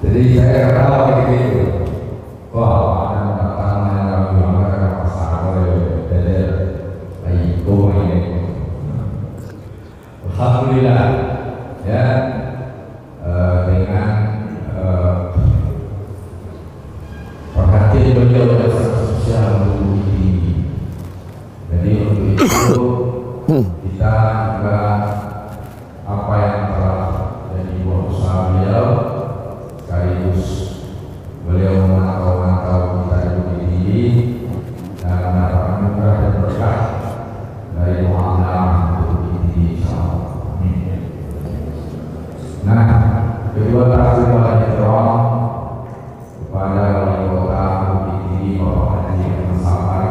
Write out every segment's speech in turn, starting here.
Jadi saya ketawa gitu. Wah, ada pertama yang kami bilang karena pasar dari itu ini. Alhamdulillah ya dengan perhatian beliau dari sosial ini. Jadi untuk itu kita juga apa yang telah jadi usaha beliau sekaligus beliau memantau kita di dan mendapat anugerah dan berkah dari Muhammad untuk ini insyaallah. Nah, kedua kasih banyak doa kepada wali kota Bukit Bapak Haji Ahmad Sabar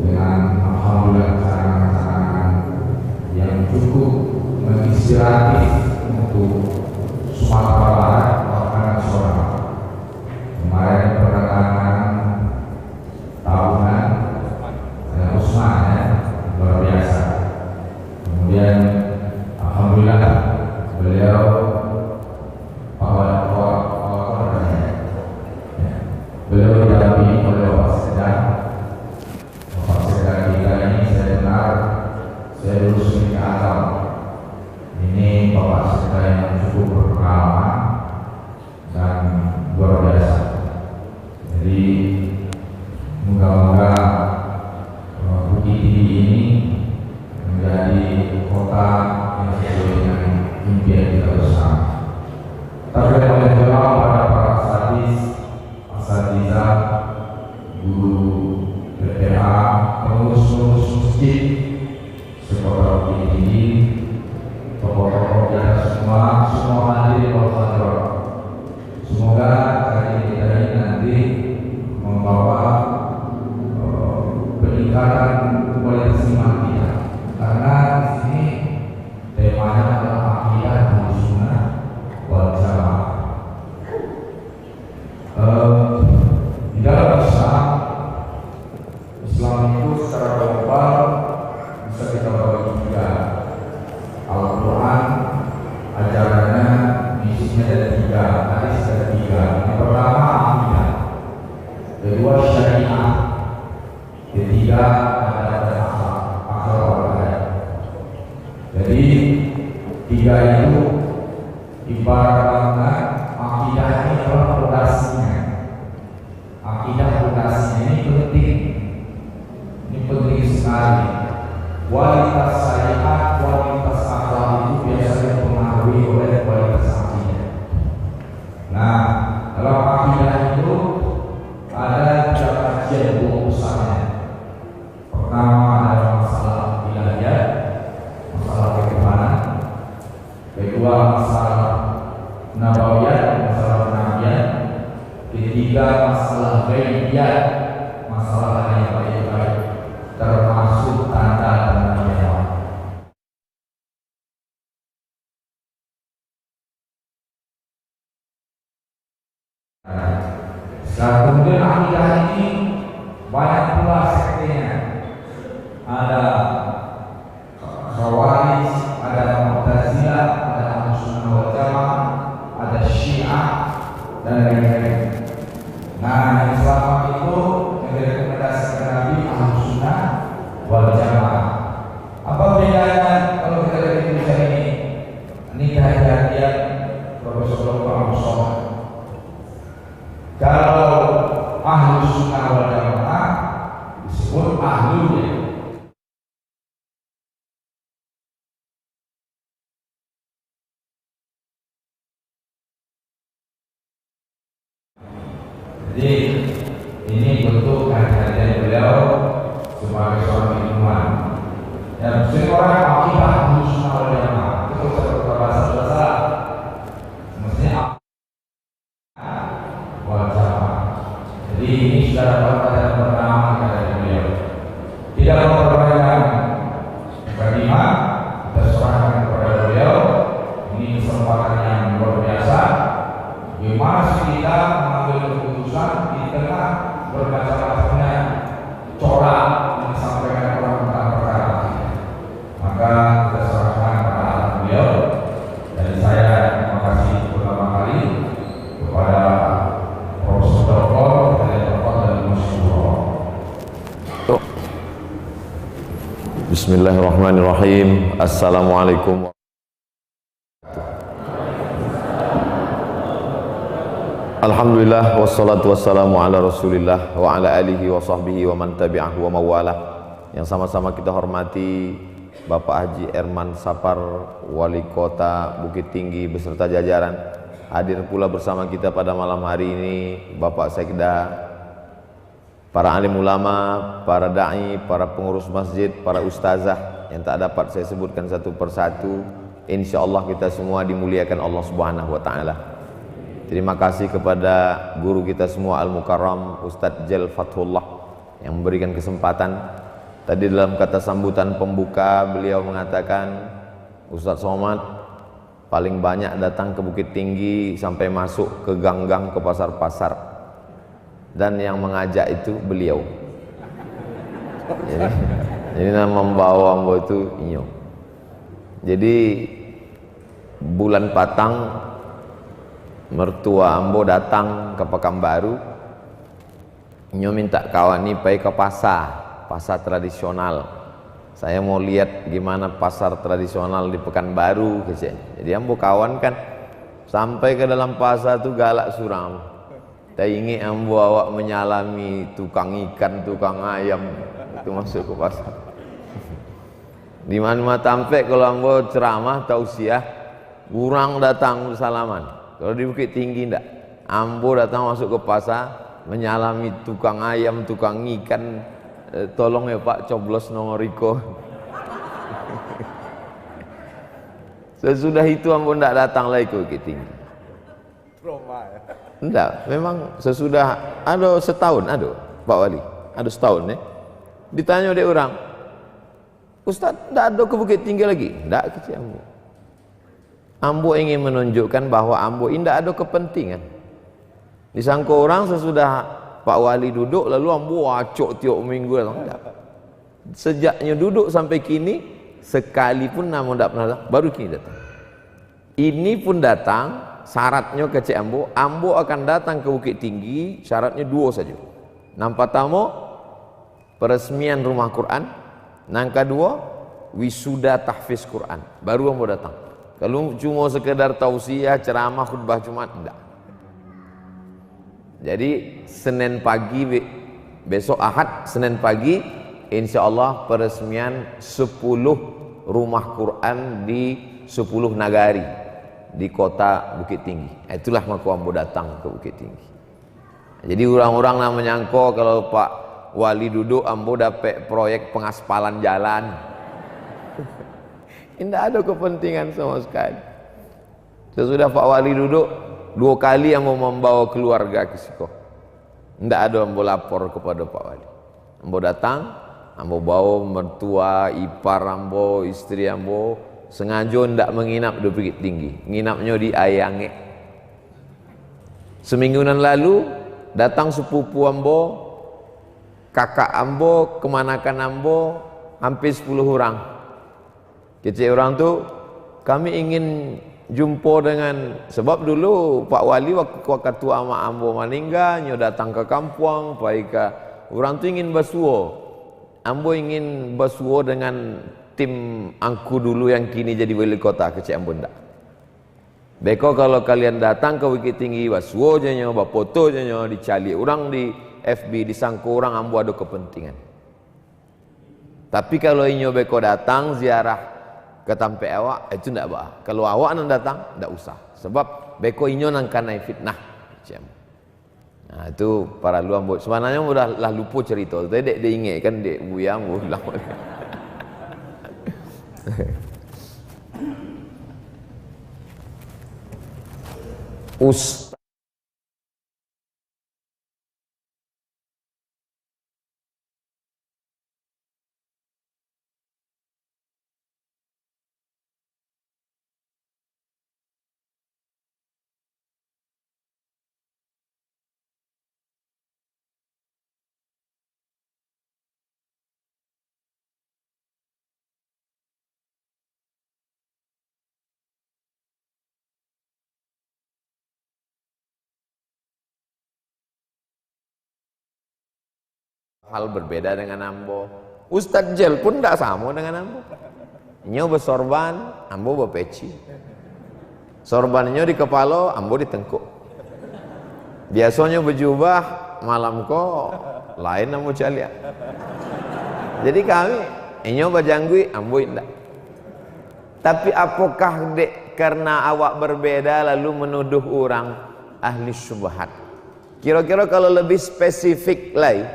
dengan alhamdulillah keterangan yang cukup menginspiratif untuk Sumatera Barat bahkan nasional. Kemarin perdagangan tahunan Usman ya, luar biasa. Kemudian alhamdulillah beliau beliau didampingi oleh Bapak Sekda kita ini saya dengar saya lulus di Atam. Ini Bapak Sekda yang cukup berpengalaman dan luar biasa. Jadi moga-moga Bukit ini menjadi kota yang sesuai dengan impian kita bersama. Tapi oleh doa pada para sadis, asatidzah, guru PPA, pengurus masjid, sekolah tinggi, tokoh-tokoh kita semua hadir wal hadir. Semoga hari kita ini nanti membawa peningkatan kualitas iman kita. Karena di sini temanya adalah akidah Ahlussunnah wal Jamaah. Di dalam Islam itu secara global bisa kita bagi tiga. Al-Quran ajarannya isinya ada tiga, hadis ada tiga. Yang pertama akidah, kedua syariah, ketiga ada akhlak. Jadi tiga itu ibaratnya akidah ini adalah fondasinya. Akidah fondasinya ini penting sekali. Kualitas syariat, kualitas akhlak itu biasanya dipengaruhi oleh kualitas akidah. Nah, dalam akidah itu ada tiga kajian besarnya. Pertama adalah masalah ilahiyat, masalah bagaimana. Kedua masalah nabawiyat, masalah kenabian. Ketiga masalah ghaibiyat, masalah yang baik-baik, termasuk tanda-tanda kiamat. Kemudian akidah ini banyak pula sektenya. Ada Khawarij, ada Mu'tazilah, ada Ahlussunnah wal Jamaah, ada Syiah dan lain-lain. Nah, yang selama itu yang direkomendasikan Nabi Ahlussunnah wal Jamaah. Apa bedanya kalau kita lihat Indonesia ini? Ini kehadiran Profesor Dr. Mustafa. Kalau Ahlussunnah wal Jamaah disebut ahlunya. Jadi ini bentuk kehadiran beliau sebagai seorang ilmuwan. Ya, semua orang akidah Ahlussunnah wal Jamaah itu seperti bahasa mestinya wal Jamaah. Jadi ini sudah dapat pelajaran pertama dari beliau. Tidak memperbanyak kalimat, kita serahkan kepada beliau. Ini kesempatan yang luar biasa. Gimana sih kita mengambil keputusan di tengah berbagai-macamnya corak yang disampaikan orang tentang perkara ini? Maka kita serahkan pada beliau Bismillahirrahmanirrahim. Assalamualaikum. Alhamdulillah wassalatu wassalamu ala Rasulillah wa ala alihi wa sahbihi wa man tabi'ahu wa mawalah. Yang sama-sama kita hormati Bapak Haji Erman Sapar, Wali Kota Bukit Tinggi beserta jajaran. Hadir pula bersama kita pada malam hari ini Bapak Sekda, para alim ulama, para da'i, para pengurus masjid, para ustazah yang tak dapat saya sebutkan satu persatu. Insyaallah kita semua dimuliakan Allah Subhanahu wa taala. Terima kasih kepada guru kita semua Al-Mukarram Ustadz Jal Fathullah yang memberikan kesempatan. Tadi dalam kata sambutan pembuka beliau mengatakan, Ustadz Somad paling banyak datang ke Bukit Tinggi sampai masuk ke gang-gang, ke pasar-pasar. Dan yang mengajak itu beliau. Jadi nama membawa ambo itu inyo. Jadi bulan Patang mertua ambo datang ke Pekanbaru. Inyo minta kawan ni pergi ke pasar tradisional. Saya mau lihat gimana pasar tradisional di Pekanbaru. Jadi ambo kawan kan sampai ke dalam pasar tu galak suram. Tak ingin ambo awak menyalami tukang ikan, tukang ayam itu masuk ke pasar. Di mana tampek kalau ambo ceramah tausiah, kurang datang salaman. Kalau di Bukit Tinggi ndak, ambo datang masuk ke pasar menyalami tukang ayam, tukang ikan. Tolong ya Pak, coblos nomor Riko. Sesudah itu ambo ndak datang lagi ke Bukit Tinggi. Trauma ya. Enggak, memang sesudah ada setahun, ada Pak Wali, ada setahun ya. Ditanya oleh orang, Ustaz, enggak ada ke Bukit Tinggi lagi? Enggak, kecil ambo. Ambo ingin menunjukkan bahwa ambo tidak ada kepentingan. Disangka orang sesudah Pak Wali duduk, lalu ambo acok tiap minggu datang. Enggak. Sejaknya duduk sampai kini, sekalipun ambo tidak pernah datang, baru kini datang. Ini pun datang. Syaratnya ke Cik Ambo akan datang ke Bukit Tinggi, syaratnya dua saja. Yang pertama, peresmian rumah Quran. Yang kedua, wisuda tahfiz Quran. Baru Ambo datang. Kalau cuma sekedar tausiah, ceramah, khutbah Jumat, enggak. Jadi Senin pagi, besok Ahad, Senin pagi, insya Allah peresmian 10 rumah Quran di 10 nagari di kota Bukit Tinggi. Itulah maka ambo datang ke Bukit Tinggi. Jadi orang-orang nak menyangka kalau Pak Wali duduk ambo dapat proyek pengaspalan jalan. Tidak ada kepentingan sama sekali. Sesudah Pak Wali duduk 2 kali ambo membawa keluarga ke situ. Tidak ada ambo lapor kepada Pak Wali. Ambo datang, ambo bawa mertua, ipar ambo, istri ambo. Sengaja tidak menginap di Bukit Tinggi, nginapnya di Ayange. Semingguan lalu datang sepupu ambo, kakak ambo, kemanakan ambo, hampir 10 orang. Kecil orang tu, kami ingin jumpa dengan, sebab dulu Pak Wali waktu ketua ama ambo meninggal, nyo datang ke kampung, pergi ke orang tu ingin bersuo. Ambo ingin bersuo dengan tim angku dulu yang kini jadi wali kota ke Cik Ambo ndak. Beko kalau kalian datang ke Bukit Tinggi, basuo je nyo, bafoto je nyo, dicali orang di FB, disangka orang ambo ada kepentingan. Tapi kalau inyo beko datang ziarah ke tampe awak, itu ndak bah. Kalau awak nak datang, ndak usah. Sebab beko inyo nang kanai fitnah. Cik Ambo. Nah itu para lu ambo. Sebenarnya udah lah lupa cerita. Tadi dek ingat kan dek buya ambo bilang. Ustaz hal berbeda dengan ambo. Ustadz Jel pun tidak sama dengan ambo. Nyo bersorban, ambo berpeci. Sorbannya di kepala, ambo di tengkuk. Biasanya berjubah, malam kok lain ambo calia. Jadi kami nyo berjanggui, ambo indah. Tapi apakah dek karena awak berbeda lalu menuduh orang ahli syubhat? Kira-kira kalau lebih spesifik lagi,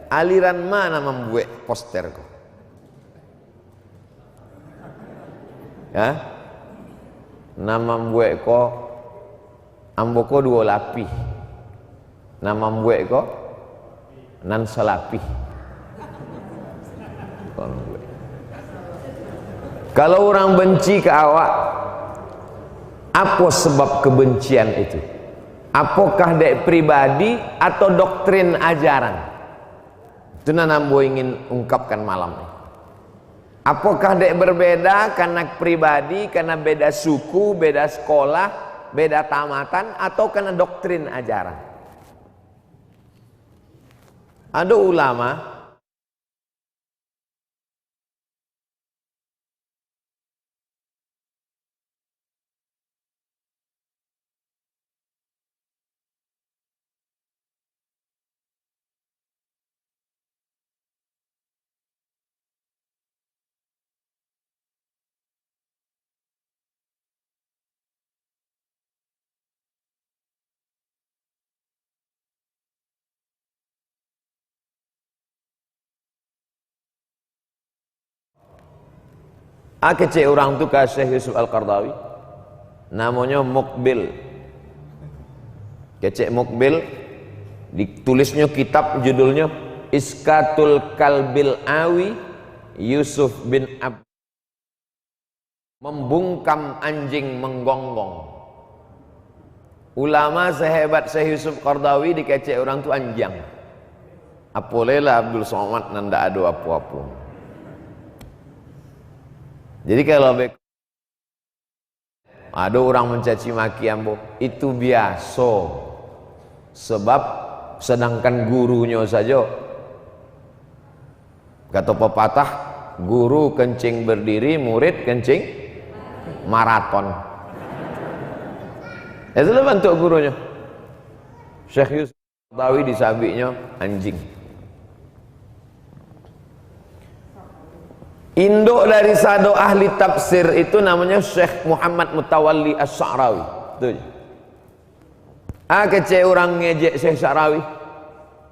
aliran mana membuat poster kok? Ya? Nama membuat kok ambo ko dua lapih. Nama membuat kok nan selapih. Kalau orang benci ke awak, apa sebab kebencian itu? Apakah dek pribadi atau doktrin ajaran? Itu nambo ingin ungkapkan malam ini. Apakah dek berbeda karena pribadi, karena beda suku, beda sekolah, beda tamatan, atau karena doktrin ajaran? Ada ulama kecil orang tu ke Syekh Yusuf Al-Qardawi, namanya Mukbil. Kecil Mukbil, ditulisnya kitab judulnya Iskatul Kalbil Awi Yusuf bin Ab, membungkam anjing menggonggong. Ulama sehebat Syekh Yusuf Qardawi dikecek orang tu anjing. Apolela Abdul Somad nanda ada apa-apa. Jadi kalau ada orang mencaci maki ambo, itu biasa. Sebab sedangkan gurunya saja, kata pepatah, guru kencing berdiri, murid kencing maraton. Itulah bentuk gurunya. Syekh Yusuf Qardawi disabiknya anjing. Induk dari sado ahli tafsir itu namanya Syekh Muhammad Mutawalli As-Sya'rawi. Tuh. Kecil orang ngejek Syekh Sya'rawi.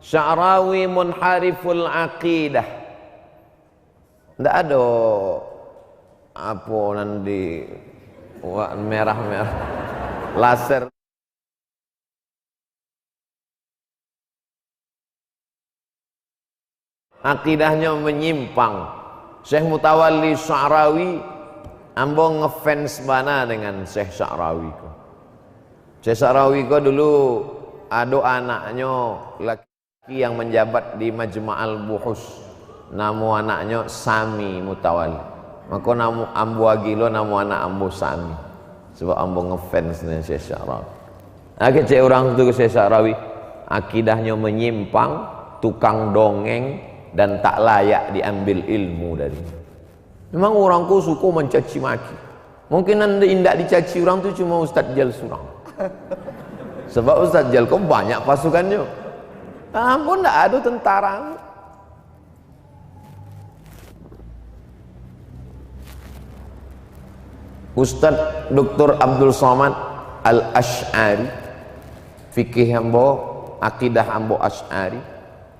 Sya'rawi munhariful aqidah. Ndak ada apa nanti merah-merah laser. Akidahnya menyimpang. Syekh Mutawalli Sya'rawi ambo ngefans bana dengan Syekh Sya'rawi ko. Syekh Sya'rawi ko dulu ada anaknya laki yang menjabat di Majma'al Buhus. Nama anaknya Sami Mutawalli. Maka nama ambo agilo nama anak ambo Sami. Sebab ambo ngefans dengan Syekh Sya'rawi. Kecil orang tu Syekh Sya'rawi akidahnya menyimpang, tukang dongeng, dan tak layak diambil ilmu darinya. Memang orangku suka mencaci maki. Mungkin anda indak dicaci orang tu cuma Ustadz Jal surang. Sebab Ustadz Jal kau banyak pasukannya. Ampun ndak ada tentara. Ustadz Dr. Abdul Somad Al-Ash'ari, fikih hambo, akidah hambo Ash'ari,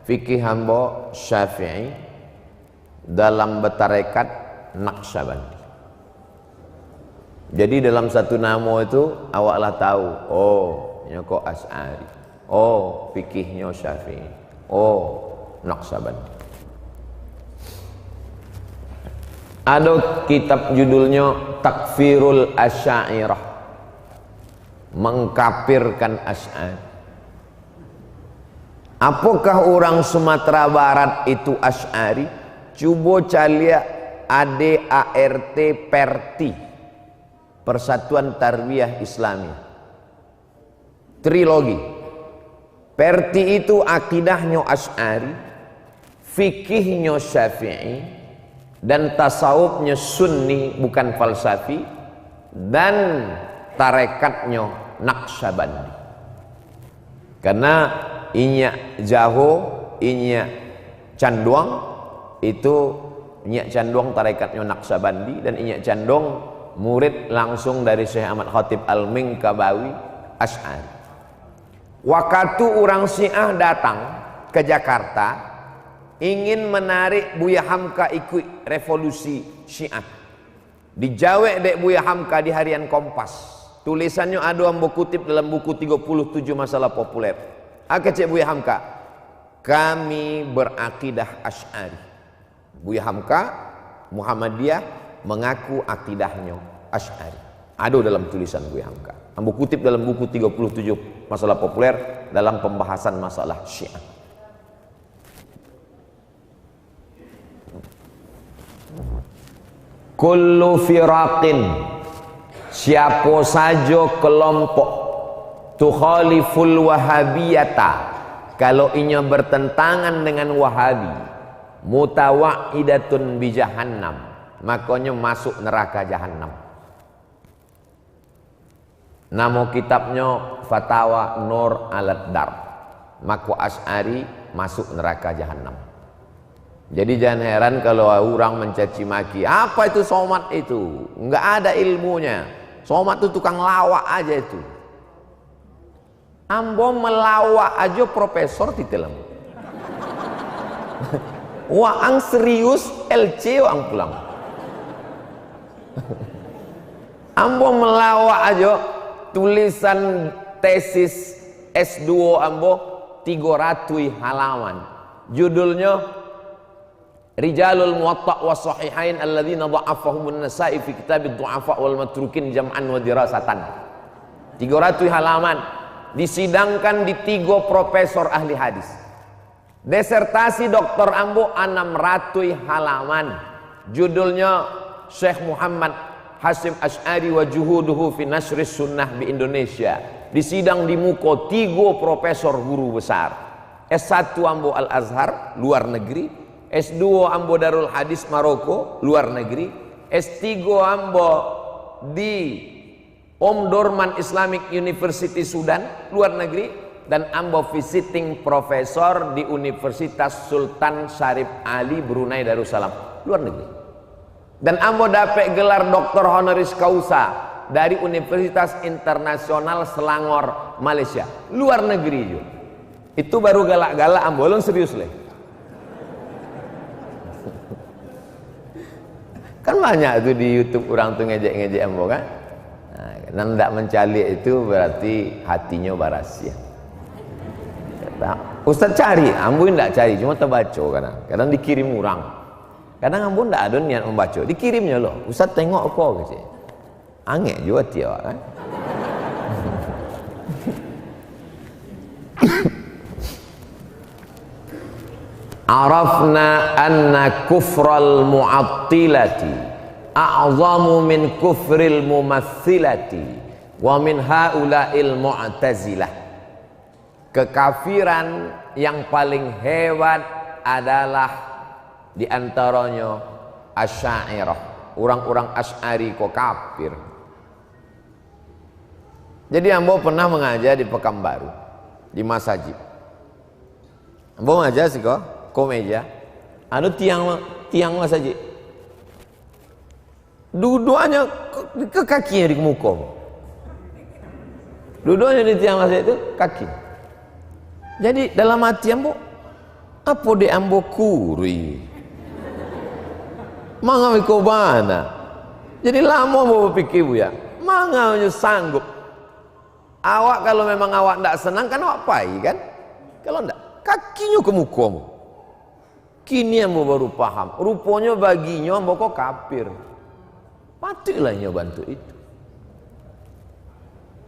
fikih hambo Syafi'i, dalam bertarekat Naqsyabandi. Jadi dalam satu nama itu awaklah tahu, oh nyoko Ash'ari, oh fikihnya Syafi'i, oh Naqsyabandi. Ada kitab judulnya Takfirul Asy'ariyah, mengkafirkan Asy'ari. Apakah orang Sumatera Barat itu Asy'ari? Coba calia ADART Perti, Persatuan Tarbiyah Islami. Trilogi. Perti itu akidahnya Asy'ari, fikihnya Syafi'i, dan tasawufnya Sunni bukan falsafi, dan tarekatnya Naqsyabandi. Karena inya Jaho, inya Canduang itu inya Canduang tarekatnya Naqsyabandi, dan inya Canduang murid langsung dari Syekh Ahmad Khatib Al-Minkabawi Asy'ari. Waktu orang Syiah datang ke Jakarta ingin menarik Buya Hamka ikut revolusi Syiah, dijawab dek Buya Hamka di harian Kompas. Tulisannya ada ambo kutip dalam buku 37 masalah populer. Cek Buya Hamka, kami berakidah Asy'ari. Buya Hamka Muhammadiyah mengaku akidahnya Asy'ari. Ada dalam tulisan Buya Hamka. Ambo kutip dalam buku 37 masalah populer dalam pembahasan masalah Syiah. Kullu firaqin, siapa saja kelompok, tukhaliful wahabiyata, kalau inya bertentangan dengan Wahabi, mutawaidatun bi jahannam, makanya masuk neraka Jahannam. Nama kitabnya Fatawa Nur Alad Dar. Maka Asy'ari masuk neraka Jahannam. Jadi jangan heran kalau orang mencaci maki, apa itu somat itu? Enggak ada ilmunya. Somat itu tukang lawak aja itu. Ambo melawak aja profesor ditelam. Waang serius LC waang pulang. Ambo melawak aja tulisan tesis S2 ambo 300 halaman. Judulnya Rijalul Muwatta' wa Sahihain alladzina dha'afahumun Nasa'i fi kitabid du'afa wal matrukin jam'an wa dirasatan. 300 halaman disidangkan di 3 profesor ahli hadis. Desertasi doktor ambo 600 halaman. Judulnya Syekh Muhammad Hasim Asy'ari wa juhuduhu fi nasris sunnah di Indonesia. Disidang di muka 3 profesor guru besar. S1 ambo Al Azhar luar negeri, S2 ambo Darul Hadis Maroko luar negeri, S3 ambo di Omdurman Islamic University Sudan luar negeri, dan ambo visiting profesor di Universitas Sultan Syarif Ali Brunei Darussalam luar negeri. Dan ambo dapat gelar doktor honoris causa dari Universitas Internasional Selangor Malaysia luar negeri juga. Itu baru galak-galak ambo, belum serius leh. Kan banyak tuh di YouTube orang tuh ngejek-ngejek ambo kan. Nah, dan tidak mencalik itu berarti hatinya barasia. Ustaz cari, ambo tidak cari, cuma terbaca kadang. Kadang dikirim orang. Kadang ambo tidak ada niat membaca, dikirimnya loh. Ustaz tengok apa gitu. Angek juga dia kan. Arafna anna kufral mu'attilati a'zamu min kufril mumathilati wa min haula'il mu'tazilah. Kekafiran yang paling hebat adalah diantaranya Asy'ariyah. Orang-orang Asy'ari kok kafir. Jadi ambo pernah mengajar di Pekanbaru di masjid. Ambo mengajar sih kok meja, anu tiang masjid. Duduknya ke kakinya di muka. Duduknya di tiang masjid itu kaki. Jadi dalam hati ambo, apa de ambo kuri? Manga iko bana. Jadi lama ambo berpikir bu ya, manga sanggup. Awak kalau memang awak tidak senang kan awak pai kan? Kalau tidak, kakinya ke mukamu. Kini yang baru paham, rupanya baginya ambo kok kafir. Patilah nya bantu itu.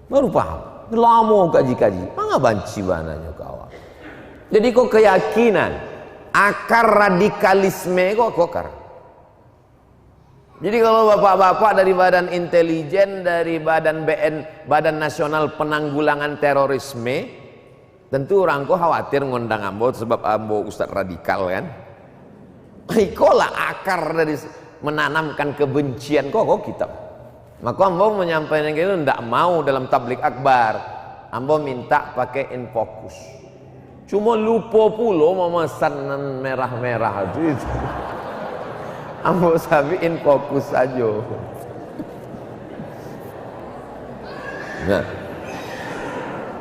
Baru paham. Lama kaji-kaji, manga banci bananya kawan. Jadi kok keyakinan, akar radikalisme kok kokar. Jadi kalau bapak-bapak dari Badan Intelijen, dari Badan Nasional Penanggulangan Terorisme, tentu orang kok khawatir ngundang ambo sebab ambo ustadz radikal kan. Ikolah akar dari menanamkan kebencian kok kitab. Maka ambo menyampaikan itu tidak mau dalam tablik akbar. Ambo minta pakai infocus. Cuma lupa pulo memesan merah-merah itu. Ambo sabi infocus saja. Nah,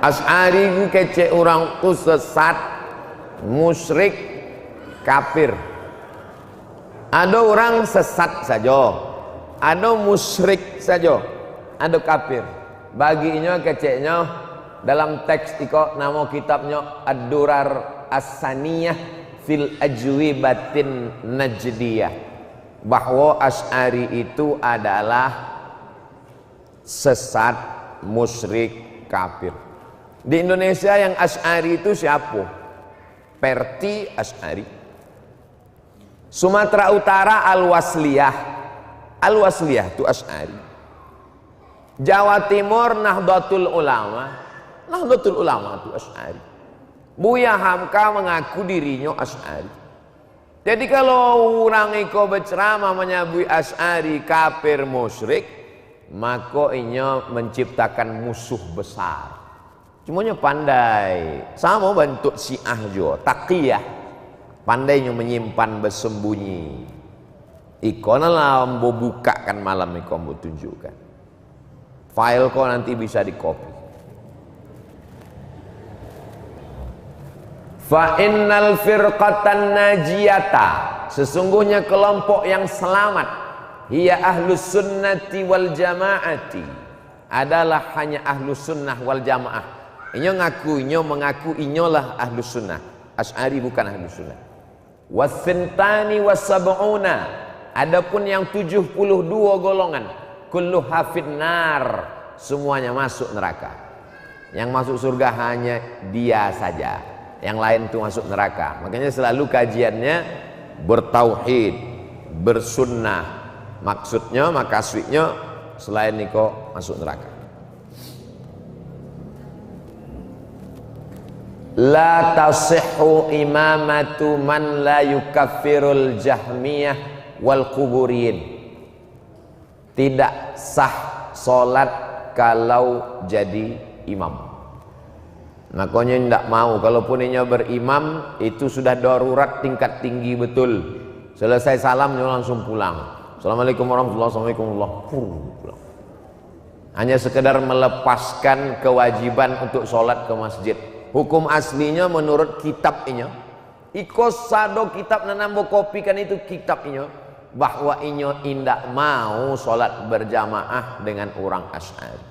Asy'ari ku kece orang tu sesat, musyrik, kafir. Ada orang sesat saja, ada musyrik saja, ada kafir. Baginya keceknya dalam teks iko nama kitabnya Ad-Durar As-Saniyah fil Ajwibatin Najdiyah, bahwa Asy'ari itu adalah sesat, musyrik, kafir. Di Indonesia yang Asy'ari itu siapa? Perti Asy'ari. Sumatera Utara Al-Wasliyah. Al-Wasliyah itu Asy'ari. Jawa Timur Nahdlatul Ulama. Nahdlatul Ulama itu Asy'ari. Buya Hamka mengaku dirinya Asy'ari. Jadi kalau orang iko berceramah menyabui Asy'ari kafir musyrik, maka inya menciptakan musuh besar. Cumanya pandai, sama bentuk Syiah juga, taqiyah. Pandainya menyimpan bersembunyi. Ikona lah ambo bukakan malam iko ambo tunjukkan. File kau nanti bisa di copy. Fa innal firqatan najiyata, sesungguhnya kelompok yang selamat, hiya ahlus sunnati wal jamaati, adalah hanya ahlus sunnah wal jamaah. Inyo mengaku inyolah ahlus sunnah. Asy'ari bukan ahlus sunnah. Wasintani wasab'una, adapun yang 72 golongan, kullu hafin nar, semuanya masuk neraka. Yang masuk surga hanya dia saja, yang lain itu masuk neraka. Makanya selalu kajiannya bertauhid, bersunnah. Maksudnya, makasudnya selain niko masuk neraka. La tasihhu imamatu man la yukaffirul jahmiyah wal kuburiyin. Tidak sah solat kalau jadi imam. Makanya tidak mau, kalaupun inya berimam itu sudah darurat tingkat tinggi betul. Selesai salam langsung pulang. Assalamualaikum warahmatullahi wabarakatuh. Pulang. Hanya sekedar melepaskan kewajiban untuk sholat ke masjid. Hukum aslinya menurut kitab inya, ikos sado kitab nanambo kopikan itu kitab inya, bahwa inya indak mau sholat berjamaah dengan orang Asy'ari.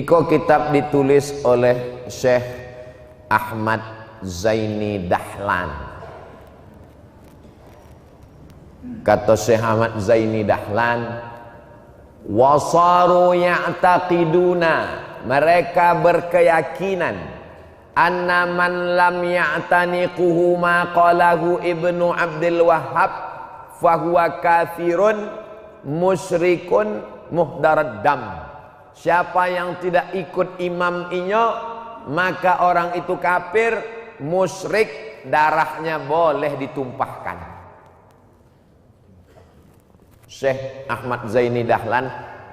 Iko kitab ditulis oleh Syekh Ahmad Zaini Dahlan. Kata Syekh Ahmad Zaini Dahlan, wasaru ya'taqiduna, mereka berkeyakinan, anna man lam ya'taniquhu ma qalahu Ibnu Abdul Wahhab fahuwa kafirun musyrikun muhdarad dam. Siapa yang tidak ikut imam inyo, maka orang itu kafir, musyrik, darahnya boleh ditumpahkan. Syekh Ahmad Zaini Dahlan,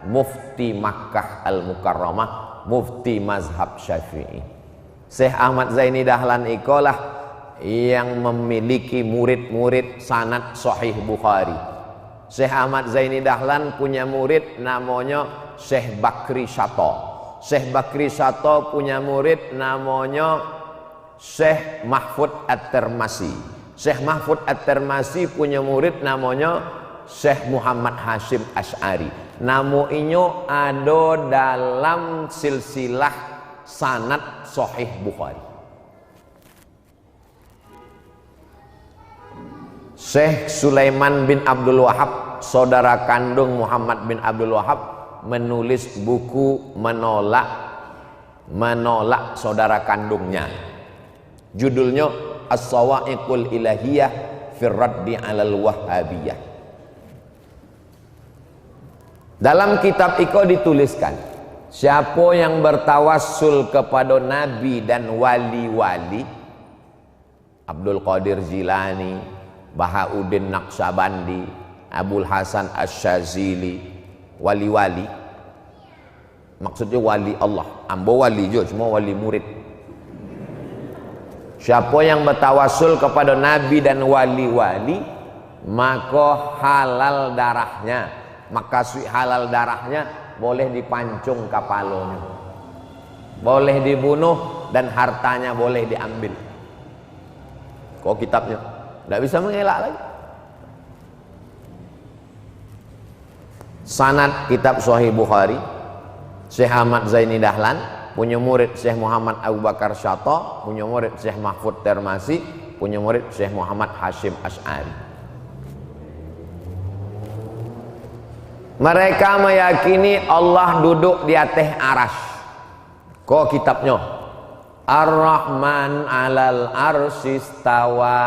mufti Makkah Al-Mukarramah, mufti mazhab Syafi'i. Syekh Ahmad Zaini Dahlan ikolah yang memiliki murid-murid sanad Sahih Bukhari. Syekh Ahmad Zaini Dahlan punya murid namanya Syekh Bakri Syato. Syekh Bakri Syato punya murid namanya Syekh Mahfud At-Tirmasi. Syekh Mahfud At-Tirmasi punya murid namanya Syekh Muhammad Hashim Asy'ari. Namo inyo ada dalam silsilah sanad Sahih Bukhari. Syekh Sulaiman bin Abdul Wahhab, saudara kandung Muhammad bin Abdul Wahhab, menulis buku menolak saudara kandungnya. Judulnya As-Sawa'iqul Ilahiyah fi Raddi 'alal Wahhabiyah. Dalam kitab iko dituliskan, siapa yang bertawassul kepada nabi dan wali-wali, Abdul Qadir Jilani, Bahauddin Naqsyabandi, Abul Hasan Asy-Syadzili, wali-wali. Maksudnya wali Allah. Ambo wali juga, semua wali murid. Siapa yang bertawasul kepada nabi dan wali-wali, maka halal darahnya, maka halal darahnya boleh dipancung kapalonya, boleh dibunuh, dan hartanya boleh diambil. Kok kitabnya tidak bisa mengelak lagi. Sanad kitab Sahih Bukhari, Syekh Ahmad Zaini Dahlan, punya murid Syekh Muhammad Abu Bakar Syatta, punya murid Syekh Mahfud Termasi, punya murid Syekh Muhammad Hashim Asy'ari. Mereka meyakini Allah duduk di atas arasy. Kok kitabnya? Ar-Rahman 'alal arsy istawa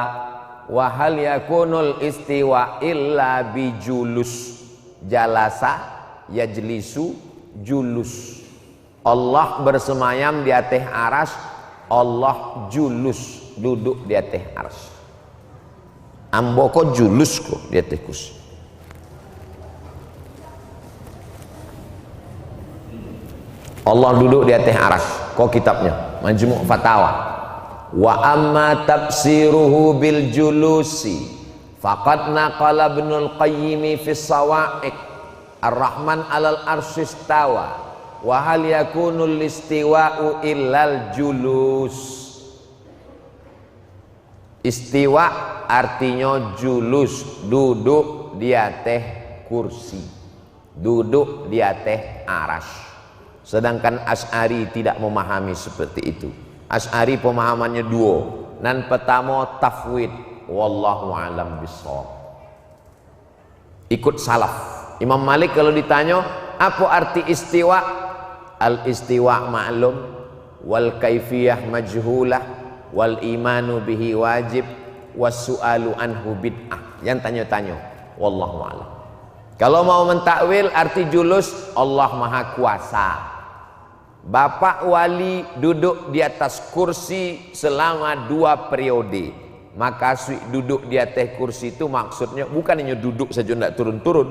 wa hal yakunul istiwa illa bijulus. Jalasa yajlisu julus. Allah bersemayam di atas arasy, Allah julus, duduk di atas arasy. Ambo kok julus kok di atas kursi. Allah duduk di atas arasy. Kok kitabnya? Majmu' Fatawa. Wa amma tafsiruhu bil julusi faqad naqala Ibnul Qayyim fi Sawa'iq Ar-Rahman 'alal arsy istawa wa hal yakunul istiwa'u illal julus. Istiwa artinya julus, duduk di atas kursi, duduk di atas arasy. Sedangkan Asy'ari tidak memahami seperti itu. Asy'ari pemahamannya dua. Nan pertama tafwid, wallahu alam bissawab. Ikut salaf. Imam Malik kalau ditanya apa arti istiwa, al istiwa ma'lum wal kaifiyah majhulah wal imanu bihi wajib was su'alu anhu bid'ah. Yang tanya-tanya wallahu alam. Kalau mau mentakwil arti julus, Allah maha kuasa. Bapak wali duduk di atas kursi selama 2 periode. Maka duduk di atas kursi itu maksudnya bukan hanya duduk saja, tidak turun-turun.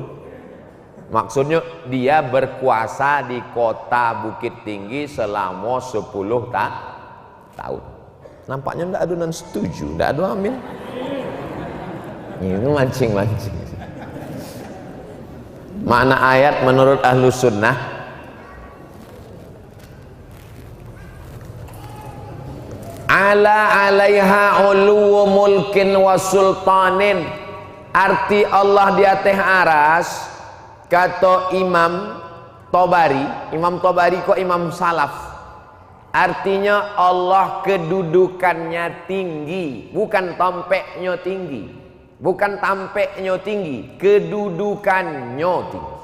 Maksudnya dia berkuasa di kota Bukit Tinggi selama 10 tahun. Nampaknya tidak ada yang setuju, tidak ada amin. Ini mancing-mancing. Makna ayat menurut Ahlus Sunnah, ala alaiha uluwu mulkin wa sultanin. Arti Allah di atas aras, kata Imam Tobari kok Imam Salaf, artinya Allah kedudukannya tinggi, bukan tampeknya tinggi, bukan tampeknya tinggi, kedudukannya tinggi.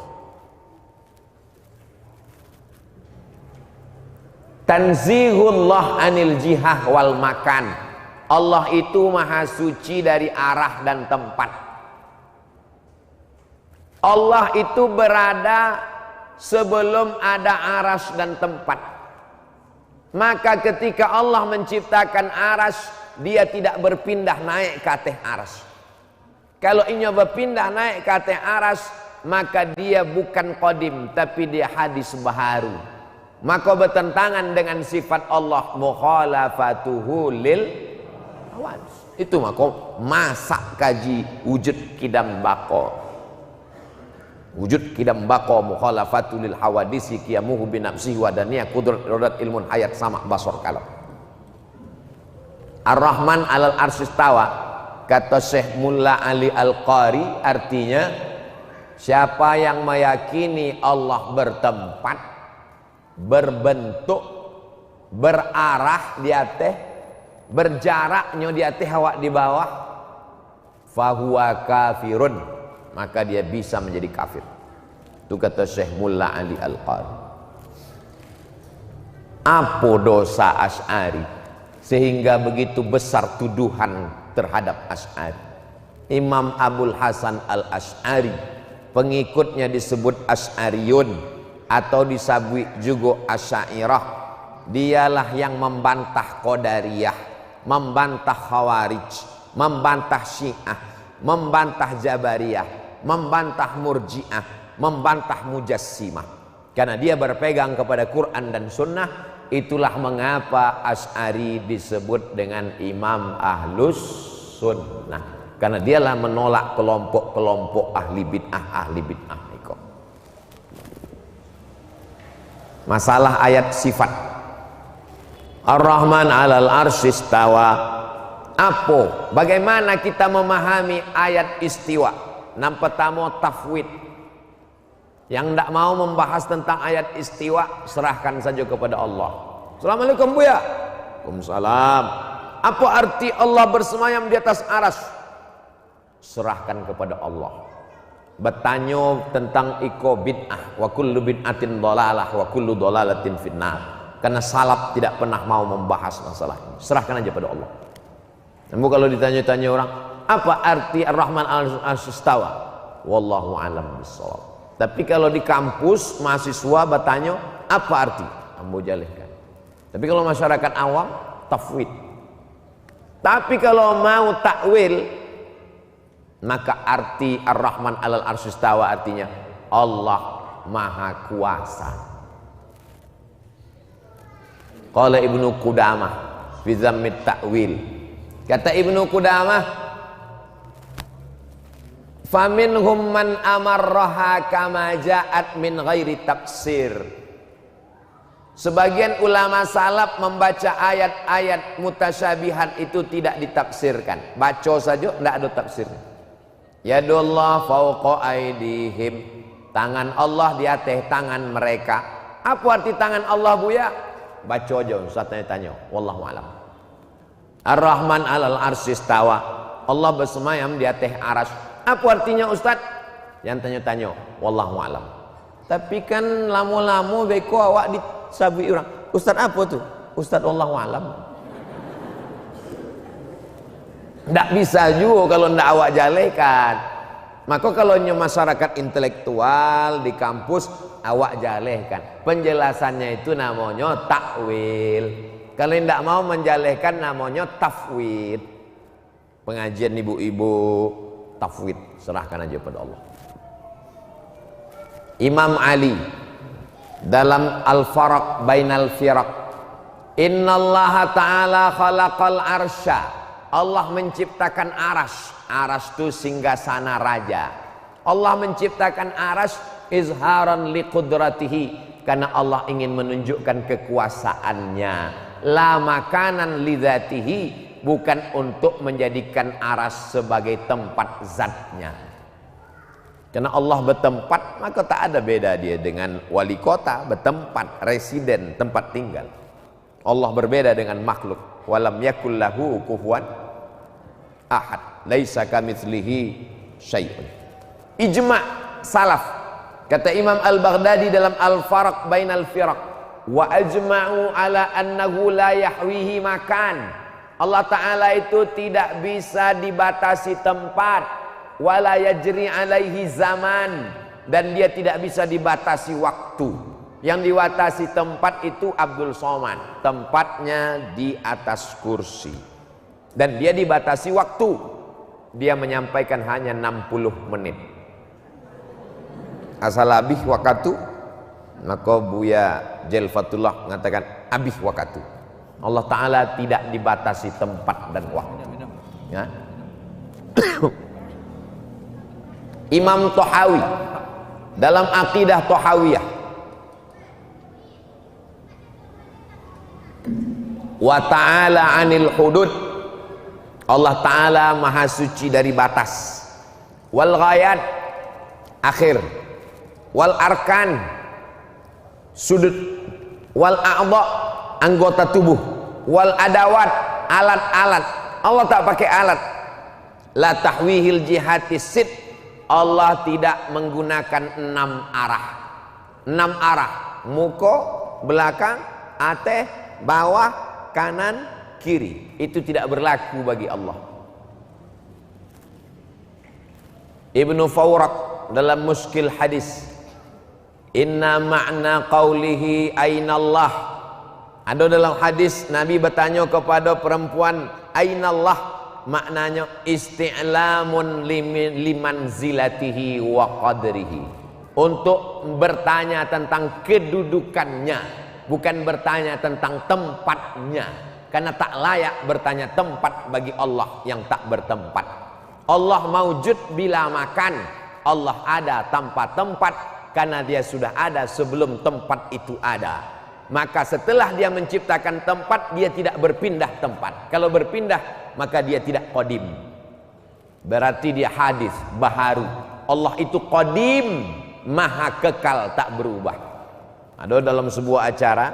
Tanzihullah anil jihah wal makan. Allah itu maha suci dari arah dan tempat. Allah itu berada sebelum ada aras dan tempat. Maka ketika Allah menciptakan aras, dia tidak berpindah naik ke atas aras. Kalau inya berpindah naik ke atas aras, maka dia bukan qadim, tapi dia hadis baharu. Maka bertentangan dengan sifat Allah, mukhalafatuhu lil awadis. Itu maka masak kaji wujud kidam bako. Wujud kidam bako mukhalafatu lil hawadisi qiyamuhu bi nafsihi wa daniyah qudrat irodat ilmun hayat sama basor kalam. Ar-Rahman 'alal arsy istawa, kata Syekh Mulla Ali Al-Qari, artinya siapa yang meyakini Allah bertempat, berbentuk, berarah di atas, berjaraknya di atas, awak di bawah, fahuwa kafirun, maka dia bisa menjadi kafir. Itu kata Syekh Mulla Ali Al-Qari. Apa dosa Asy'ari sehingga begitu besar tuduhan terhadap Asy'ari? Imam Abul Hasan Al-Asy'ari, pengikutnya disebut Asy'ariyun atau disebut juga Asy'ariyah. Dialah yang membantah Qadariyah, membantah Khawarij, membantah Syiah, membantah Jabariyah, membantah Murji'ah, membantah Mujassimah. Karena dia berpegang kepada Quran dan Sunnah. Itulah mengapa Asy'ari disebut dengan Imam Ahlus Sunnah, karena dialah menolak kelompok-kelompok ahli bid'ah. Masalah ayat sifat Ar-Rahman 'alal arsy istawa. Apa? Bagaimana kita memahami ayat istiwa? Yang pertama tafwid. Yang tidak mau membahas tentang ayat istiwa, serahkan saja kepada Allah. Assalamualaikum Buya. Waalaikumsalam. Apa arti Allah bersemayam di atas aras? Serahkan kepada Allah. Bertanya tentang iko bid'ah, wa kullu bid'atin dhalalah wa kullu dhalalatin finnar. Karena salaf tidak pernah mau membahas masalah ini. Serahkan aja pada Allah. Namun kalau ditanya-tanya orang, apa arti Ar-Rahman 'alal arsy istawa? Wallahu a'lam bishawab. Tapi kalau di kampus mahasiswa bertanya, apa arti? Ambo jalihkan. Tapi kalau masyarakat awam, tafwid. Tapi kalau mau takwil, maka arti Ar-Rahman 'alal arsy istawa artinya Allah Maha Kuasa. Qala Ibnu Qudamah fi Zammit Ta'wil. Kata Ibnu Qudamah, faminhum man amarraha kama ja'at min ghairi tafsir. Sebagian ulama salaf membaca ayat-ayat mutasyabihat itu tidak ditafsirkan, baca saja tidak ada tafsirnya. Yadullah fauqa aidihim, tangan Allah di atas tangan mereka. Apa arti tangan Allah Buya? Baca aja, Ustaz tanya, wallahu alam. Ar-Rahman 'alal arsy istawa, Allah bersemayam di atas aras. Apa artinya Ustaz? Yang tanya-tanya, wallahu alam. Tapi kan lama-lama beko awak disabui orang, Ustaz apa tuh? Ustaz wallahu alam. Tidak bisa juga kalau tidak awak jalekan. Maka kalau masyarakat intelektual di kampus awak jalehkan. Penjelasannya itu namanya takwil. Kalau tidak mau menjalehkan namanya tafwid. Pengajian ibu-ibu tafwid, serahkan aja pada Allah. Imam Ali dalam Al-Faraq Bainal Firaq, innallaha ta'ala khalaqal arsya, Allah menciptakan aras. Aras itu singgasana raja. Allah menciptakan aras izharan liqudratihi, karena Allah ingin menunjukkan kekuasaannya. La makanan lidzatihi, bukan untuk menjadikan aras sebagai tempat zatnya. Karena Allah bertempat, maka tak ada beda dia dengan wali kota, bertempat, residen, tempat tinggal. Allah berbeda dengan makhluk. Walam yakul lahu kufuwan ahad, laisa kamitslihi syai'un. Ijma' salaf, kata Imam Al-Baghdadi dalam Al-Faraq Bainal Firaq, wa ajma'u ala annahu la yahwihi makan. Allah Ta'ala itu tidak bisa dibatasi tempat, wala yajri alaihi zaman, dan dia tidak bisa dibatasi waktu. Yang dibatasi tempat itu Abdul Somad, tempatnya di atas kursi, dan dia dibatasi waktu. Dia menyampaikan hanya 60 menit. Asal abih wakatu, maka Buya Jelfatullah mengatakan abih wakatu. Allah Ta'ala tidak dibatasi tempat dan waktu. Ya. Imam Tohawi dalam Aqidah Tohawiyah, wa ta'ala anil hudud, Allah Ta'ala maha suci dari batas. Wal ghayat, akhir. Wal arkan, sudut. Wal a'dha, anggota tubuh. Wal adawat, alat-alat. Allah tak pakai alat. La tahwihil jihati sit, Allah tidak menggunakan 6 arah. 6 arah, muka, belakang, atas, bawah, kanan, kiri. Itu tidak berlaku bagi Allah. Ibnu Fawraq dalam Muskil Hadis, inna ma'na qawlihi aynallah, Ada dalam hadis Nabi bertanya kepada perempuan, "Ainallah?" Maknanya isti'lamun liman zilatihi wa qadrihi. Untuk bertanya tentang kedudukannya, bukan bertanya tentang tempatnya. Karena tak layak bertanya tempat bagi Allah yang tak bertempat. Allah maujud bila makan, Allah ada tanpa tempat, karena dia sudah ada sebelum tempat itu ada. Maka setelah dia menciptakan tempat, dia tidak berpindah tempat. Kalau berpindah, maka dia tidak qadim. Berarti dia hadis, baharu. Allah itu qadim, maha kekal, tak berubah. Ada dalam sebuah acara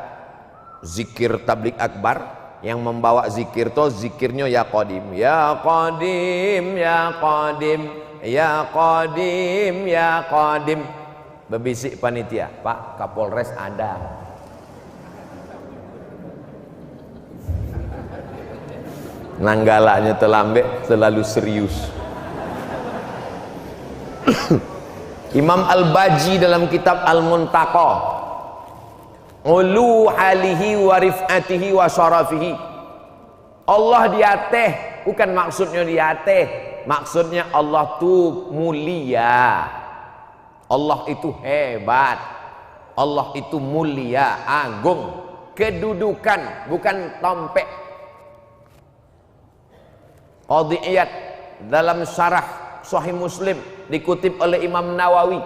zikir tabligh akbar, yang membawa zikir itu zikirnya ya qadim, ya qadim, ya qadim, ya qadim, ya qadim. Berbisik panitia, "Pak, Kapolres ada." Nanggalaknya terlambat, selalu serius. Imam Al-Baji dalam kitab Al-Muntaqa, ulu halihi wa rif'atihi wa syarafihi. Allah di atas, bukan maksudnya di atas, maksudnya Allah tu mulia, Allah itu hebat, Allah itu mulia, agung, kedudukan, bukan tompek. Qadhi Iyad dalam syarah Sahih Muslim dikutip oleh Imam Nawawi,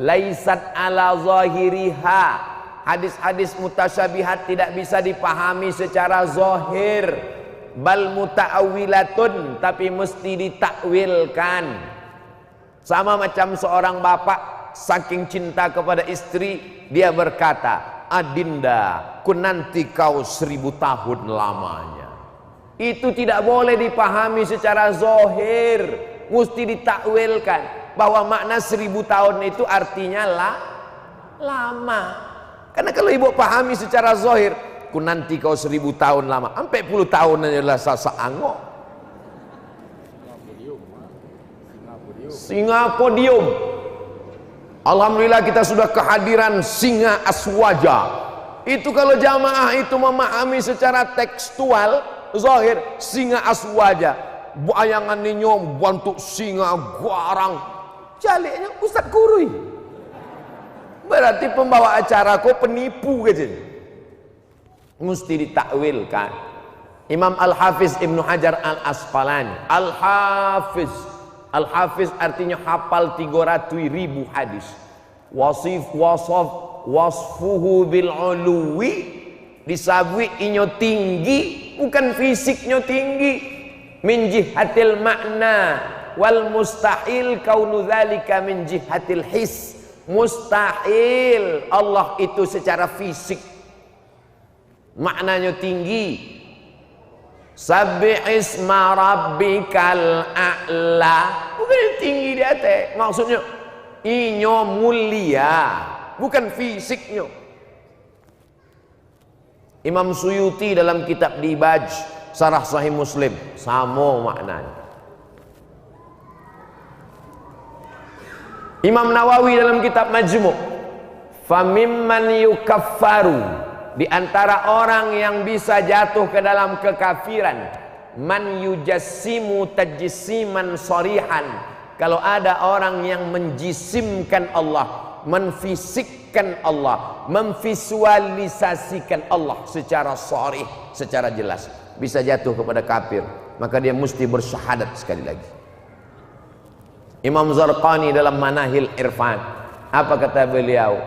laisat ala zahiriha, hadis-hadis mutasyabihat tidak bisa dipahami secara zahir, bal muta'awilatun, tapi mesti ditakwilkan. Sama macam seorang bapak saking cinta kepada istri, dia berkata, "Adinda, ku nanti kau 1000 tahun lamanya." Itu tidak boleh dipahami secara zahir, mesti ditakwilkan bahwa makna 1000 tahun itu artinya lama. Karena kalau ibu pahami secara zahir, ku nanti kau 1000 tahun lama, sampai 10 tahun adalah sasaango. Singa podium. Alhamdulillah kita sudah kehadiran singa aswaja. Itu kalau jamaah itu memahami secara tekstual zahir, singa aswaja, bayangan ninyo bantuk singa guarang, jaliknya Ustaz Kurui. Berarti pembawa acara kok penipu gitu. Mesti ditakwilkan. Imam Al-Hafiz Ibnu Hajar Al-Asqalani, Al-Hafiz artinya hafal 300.000 hadis. Wasfuhu bil uluwi, disabui inyo tinggi, bukan fisiknya tinggi. Min jihatil makna wal mustahil kaunu dzalika min jihatil his. Mustahil Allah itu secara fisik maknanya tinggi. Sabbihisma rabbikal a'la, bukan tinggi di atas, maksudnya inyo mulia, bukan fisiknya. Imam Suyuti dalam kitab Dibaj Syarah Sahih Muslim sama maknanya. Imam Nawawi dalam kitab Majmu', famimman yukaffaru, di antara orang yang bisa jatuh ke dalam kekafiran, man yujassimu tajsiman sharihan, kalau ada orang yang menjisimkan Allah, menfisikkan Allah, memvisualisasikan Allah secara sharih, secara jelas, bisa jatuh kepada kafir, maka dia mesti bersyahadat sekali lagi. Imam Zarqani dalam Manahil Irfan, apa kata beliau?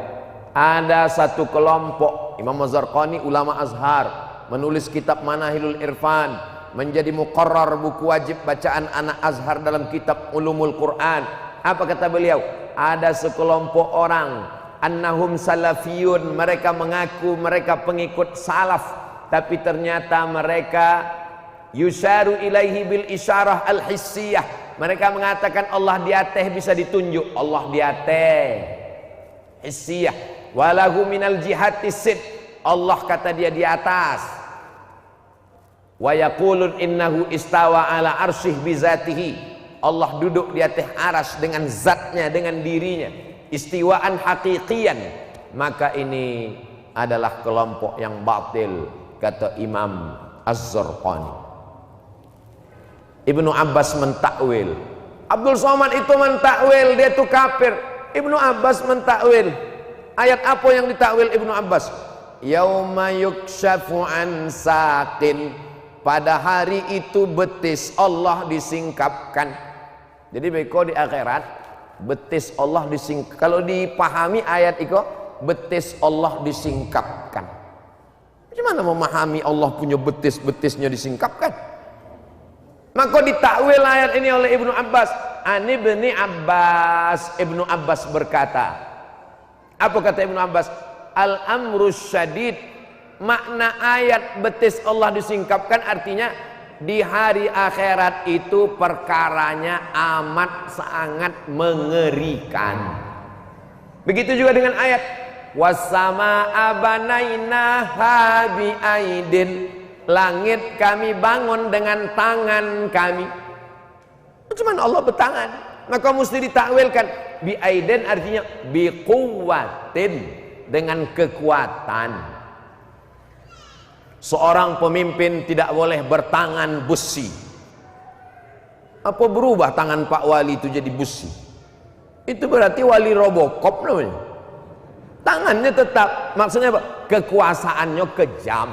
Ada satu kelompok, Imam Zarqani ulama Azhar, menulis kitab Manahilul Irfan, menjadi muqarrar buku wajib bacaan anak Azhar dalam kitab Ulumul Quran. Apa kata beliau? Ada sekelompok orang, annahum salafiyun, mereka mengaku mereka pengikut salaf, tapi ternyata mereka yusharu ilaihi bil isyarah al hissiyah. Mereka mengatakan Allah di atas bisa ditunjuk, Allah di atas hissiyah. Walahu minal jihati sid, Allah kata dia di atas. Wa yaqulun innahu istawa ala arsyih bizatihi, Allah duduk di atas aras dengan zatnya, dengan dirinya, istiwaan haqiqiyan. Maka ini adalah kelompok yang batil, kata Imam Az-Zarqani. Ibnu Abbas mentakwil, Abdul Somad itu mentakwil, dia itu kafir. Ibnu Abbas mentakwil. Ayat apa yang ditakwil Ibnu Abbas? Yauma yukshafu an saqin, pada hari itu betis Allah disingkapkan. Jadi beko di akhirat betis Allah disingkap. Kalau dipahami ayat itu, betis Allah disingkapkan. Bagaimana memahami Allah punya betis-betisnya disingkapkan? Maka ditakwil ayat ini oleh Ibnu Abbas. Ani bin Abbas, Ibnu Abbas berkata, apa kata Ibnu Abbas? Al-amru syadid, makna ayat betis Allah disingkapkan artinya di hari akhirat itu perkaranya amat sangat mengerikan. Begitu juga dengan ayat wassamaa banainaha biaidin, langit kami bangun dengan tangan kami. Cuman Allah bertangan, maka mesti ditakwilkan biaidin artinya biquwwatin, dengan kekuatan. Seorang pemimpin tidak boleh bertangan besi. Apa berubah tangan Pak Wali itu jadi besi? Itu berarti wali Robocop namanya. Tangannya tetap, maksudnya apa? Kekuasaannya kejam.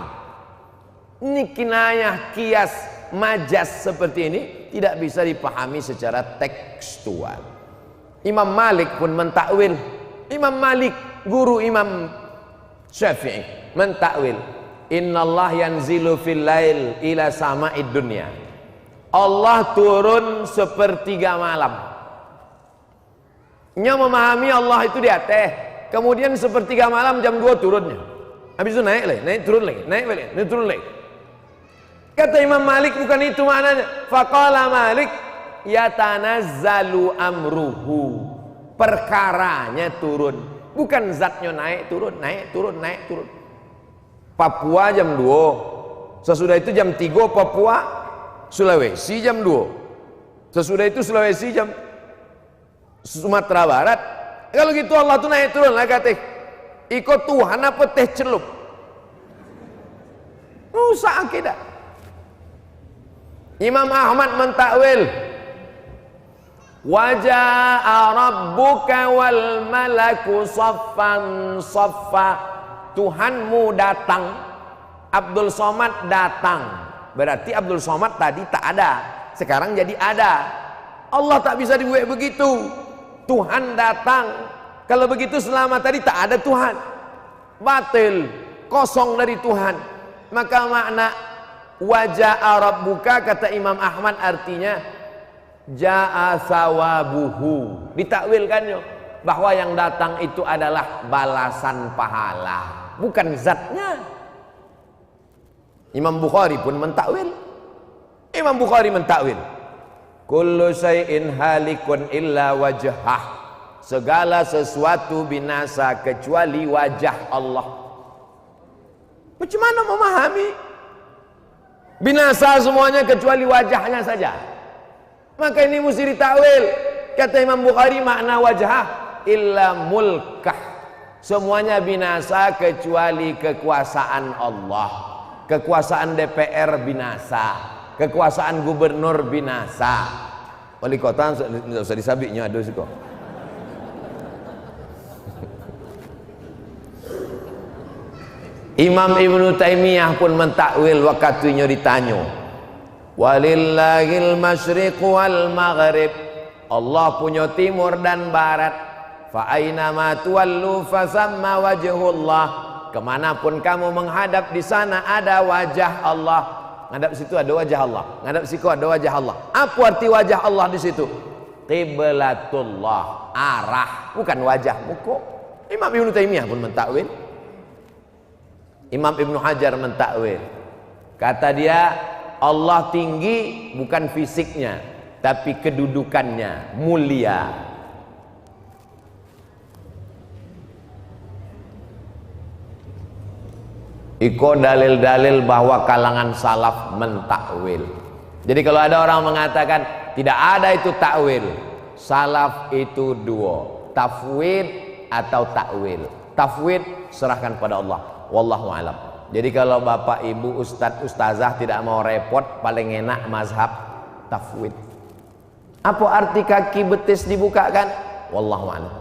Ini kinayah, kias, majas seperti ini tidak bisa dipahami secara tekstual. Imam Malik pun mentakwil. Imam Malik, guru Imam Syafi'i, mentakwil innallah yanzilu fil lail ila sama'id dunya. Allah turun sepertiga malam. Nya memahami Allah itu di atas, kemudian sepertiga malam jam 2 turunnya. Habis itu naik lagi, naik turun lagi, naik balik, naik turun lagi. Kata Imam Malik bukan itu maknanya. Faqala Malik yatanazzalu amruhu, perkaranya turun, bukan zatnya naik turun, naik turun, naik turun. Papua jam 2, sesudah itu jam 3 Papua, Sulawesi jam 2, sesudah itu Sulawesi jam Sumatera Barat. Kalau gitu Allah tuh naik turun lah kata ikut Tuhan apa teh celup, rusak akidah. Imam Ahmad mentakwil waja'a rabbuka wal malaku saffan saffa, Tuhanmu datang, Abdul Somad datang. Berarti Abdul Somad tadi tak ada, sekarang jadi ada. Allah tak bisa dibuat begitu. Tuhan datang. Kalau begitu selama tadi tak ada Tuhan, batil, kosong dari Tuhan. Maka makna waja'a rabbuka kata Imam Ahmad artinya ja'a sawabuhu, ditakwilkannya bahwa yang datang itu adalah balasan pahala, bukan zatnya. Imam Bukhari pun mentakwil. Imam Bukhari mentakwil kullu syai'in halikun illa wajhah, segala sesuatu binasa kecuali wajah Allah. Bagaimana memahami binasa semuanya kecuali wajahnya saja? Maka ini mesti ditakwil. Kata Imam Bukhari makna wajah illa mulkah, semuanya binasa kecuali kekuasaan Allah. Kekuasaan DPR binasa, kekuasaan gubernur binasa, wali kota tidak usah disabiknya ada sih kok. Imam Ibnu Taimiyah pun mentakwil wakatunya ditanya walillahil masyriq wal maghrib, Allah punya timur dan barat. Fa aina ma tuwallu fasamma wajhullah, kemanapun kamu menghadap di sana ada wajah Allah. Ngadap situ ada wajah Allah, ngadap situ ada wajah Allah. Apa arti wajah Allah di situ? Qiblatullah, arah, bukan wajah muka. Imam Ibnu Taimiyah pun mentakwil. Imam Ibnu Hajar mentakwil. Kata dia Allah tinggi bukan fisiknya, tapi kedudukannya mulia. Iko dalil-dalil bahwa kalangan salaf mentakwil. Jadi kalau ada orang mengatakan tidak ada itu takwil, salaf itu dua, tafwid atau takwil. Tafwid serahkan pada Allah. Wallahu alam. Jadi kalau bapak ibu ustadz ustazah tidak mau repot, paling enak mazhab tafwid. Apa arti kaki betis dibukakan? Wallahu alam.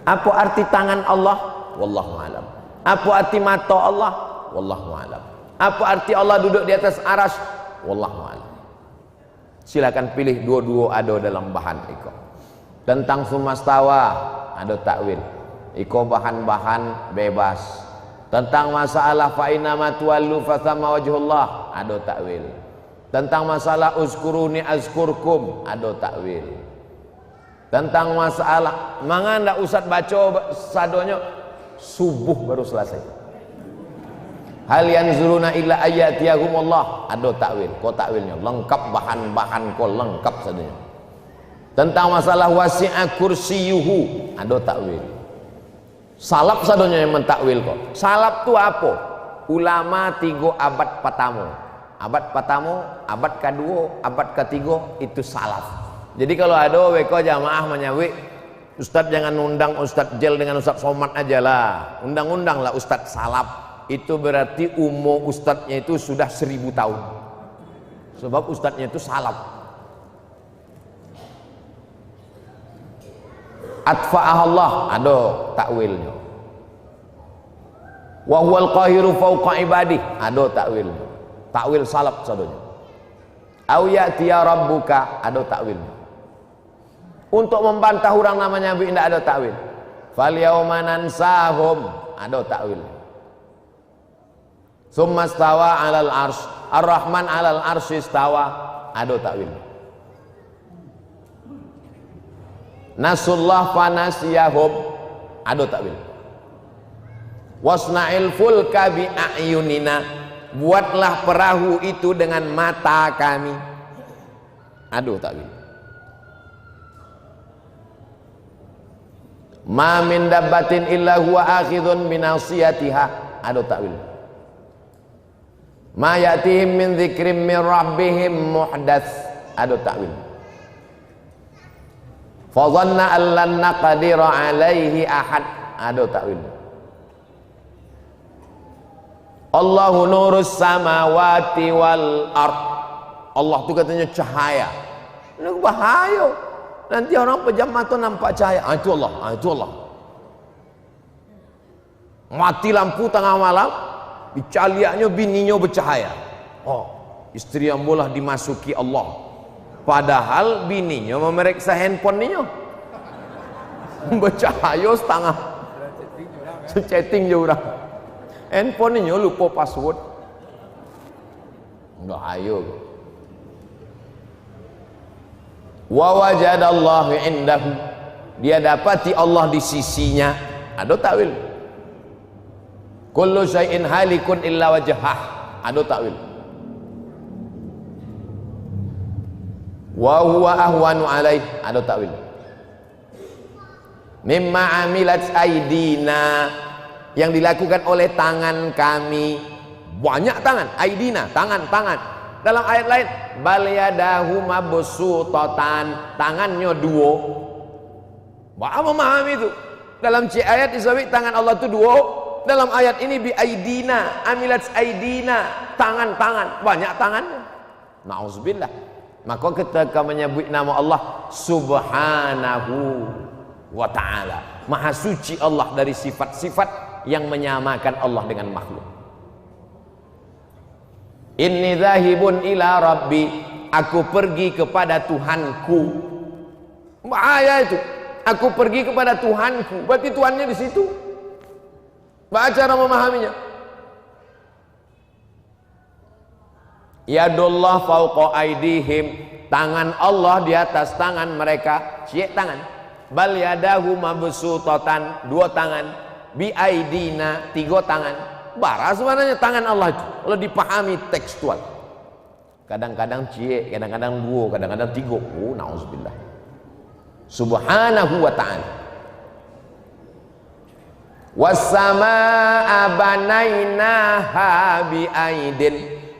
Apa arti tangan Allah? Wallahu alam. Apa arti mata Allah? Wallahu alam. Apa arti Allah duduk di atas aras? Wallahu alam. Silakan pilih, dua-dua ada dalam bahan iko. Tentang sumastawa ada takwil. Iko bahan-bahan bebas. Tentang masalah fa inna ma tuwallu fa thamma wajhullah ada takwil. Tentang masalah uzkuruni azkurkum ada takwil. Tentang masalah mangga ndak usah baca sadonya subuh baru selesai. Hal yanzuruna illa ayatiyahumullah ada takwil. Ko takwilnya lengkap, bahan-bahan ko lengkap sadonya. Tentang masalah wasi'a kursiyuhu ada takwil. Salaf sadonya yang mentakwil kok. Salaf tu apa? Ulama 3 abad pertama. Abad pertama, abad kedua, abad ketiga itu salaf. Jadi kalau ada weko jamaah menyawi, Ustadz jangan undang Ustadz Jel dengan Ustadz Somad aja lah. Undang-undang lah Ustadz salaf. Itu berarti umur Ustadznya itu sudah 1000 tahun. Sebab Ustadznya itu salaf. Atfa'ah Allah ada takwilnya. Wa huwal qahiru fawqa ibadih ada takwilnya. Takwil salaf sadonya. Au ya'tiya rabbuka ada takwilnya. Untuk membantah orang namanya Nabi tidak ada takwil. Fal yauma nansahum ada takwilnya. Summa stawa 'alal arsy. Ar-Rahman 'alal arsy istawa ada takwilnya. Nasullah fanasiyahum ada takwil. Wasna'il fulka bi a'yunina, buatlah perahu itu dengan mata kami. Ada takwil. Ma min dabbatin illa huwa akhidhun binasiyatiha ada takwil. Ma ya'tihim min dzikrim min rabbihim muhdats ada takwil. Fadhanna allan naqdira alaihi ahad ada takwil. Allahu nurus samawati wal ard. Allah itu katanya cahaya. Ini bahaya. Nanti orang pejam mata nampak cahaya. Itu Allah, itu Allah. Mati lampu tengah malam, dicaliaknya bininya bercahaya. Oh, istri yang bolah dimasuki Allah. Padahal bininya memeriksa handphone-nya. Bercahaya setengah. Chatting je orang. Handphone-nya lupa password. Enggak ayo. Wa wajadallahu indahu. Dia dapati Allah di sisinya. Ada takwil. Kullu syai'in halikun illa wajhah. Ada takwil. Wa huwa ahwanu alaih ada takwil. Mimma amilat aidina, yang dilakukan oleh tangan kami. Banyak tangan, aidina, tangan. Dalam ayat lain, bal yadahu mabsutatan, tangannya 2. Wah, memahami itu. Dalam ayat disebut tangan Allah itu 2. Dalam ayat ini bi aidina, amilat aidina, tangan, banyak tangannya. Nauzubillah. Maka ketika menyebut nama Allah Subhanahu wa ta'ala, maha suci Allah dari sifat-sifat yang menyamakan Allah dengan makhluk. Inni dzahibun ila rabbi, aku pergi kepada Tuhanku. Bahaya itu. Aku pergi kepada Tuhanku. Berarti Tuhannya di situ. Baca cara memahaminya. Yadullah fauqa aidihim, tangan Allah di atas tangan mereka. Cik tangan. Bal yadahu mabsutatan, 2 tangan. Bi aidina, 3 tangan. Bara sebenarnya tangan Allah itu kalau dipahami tekstual. Kadang-kadang cik, kadang-kadang 2, kadang-kadang 3. Oh, nauzubillah. Subhanahu wa ta'ala. Was-samaa'a banainaha bi aidin,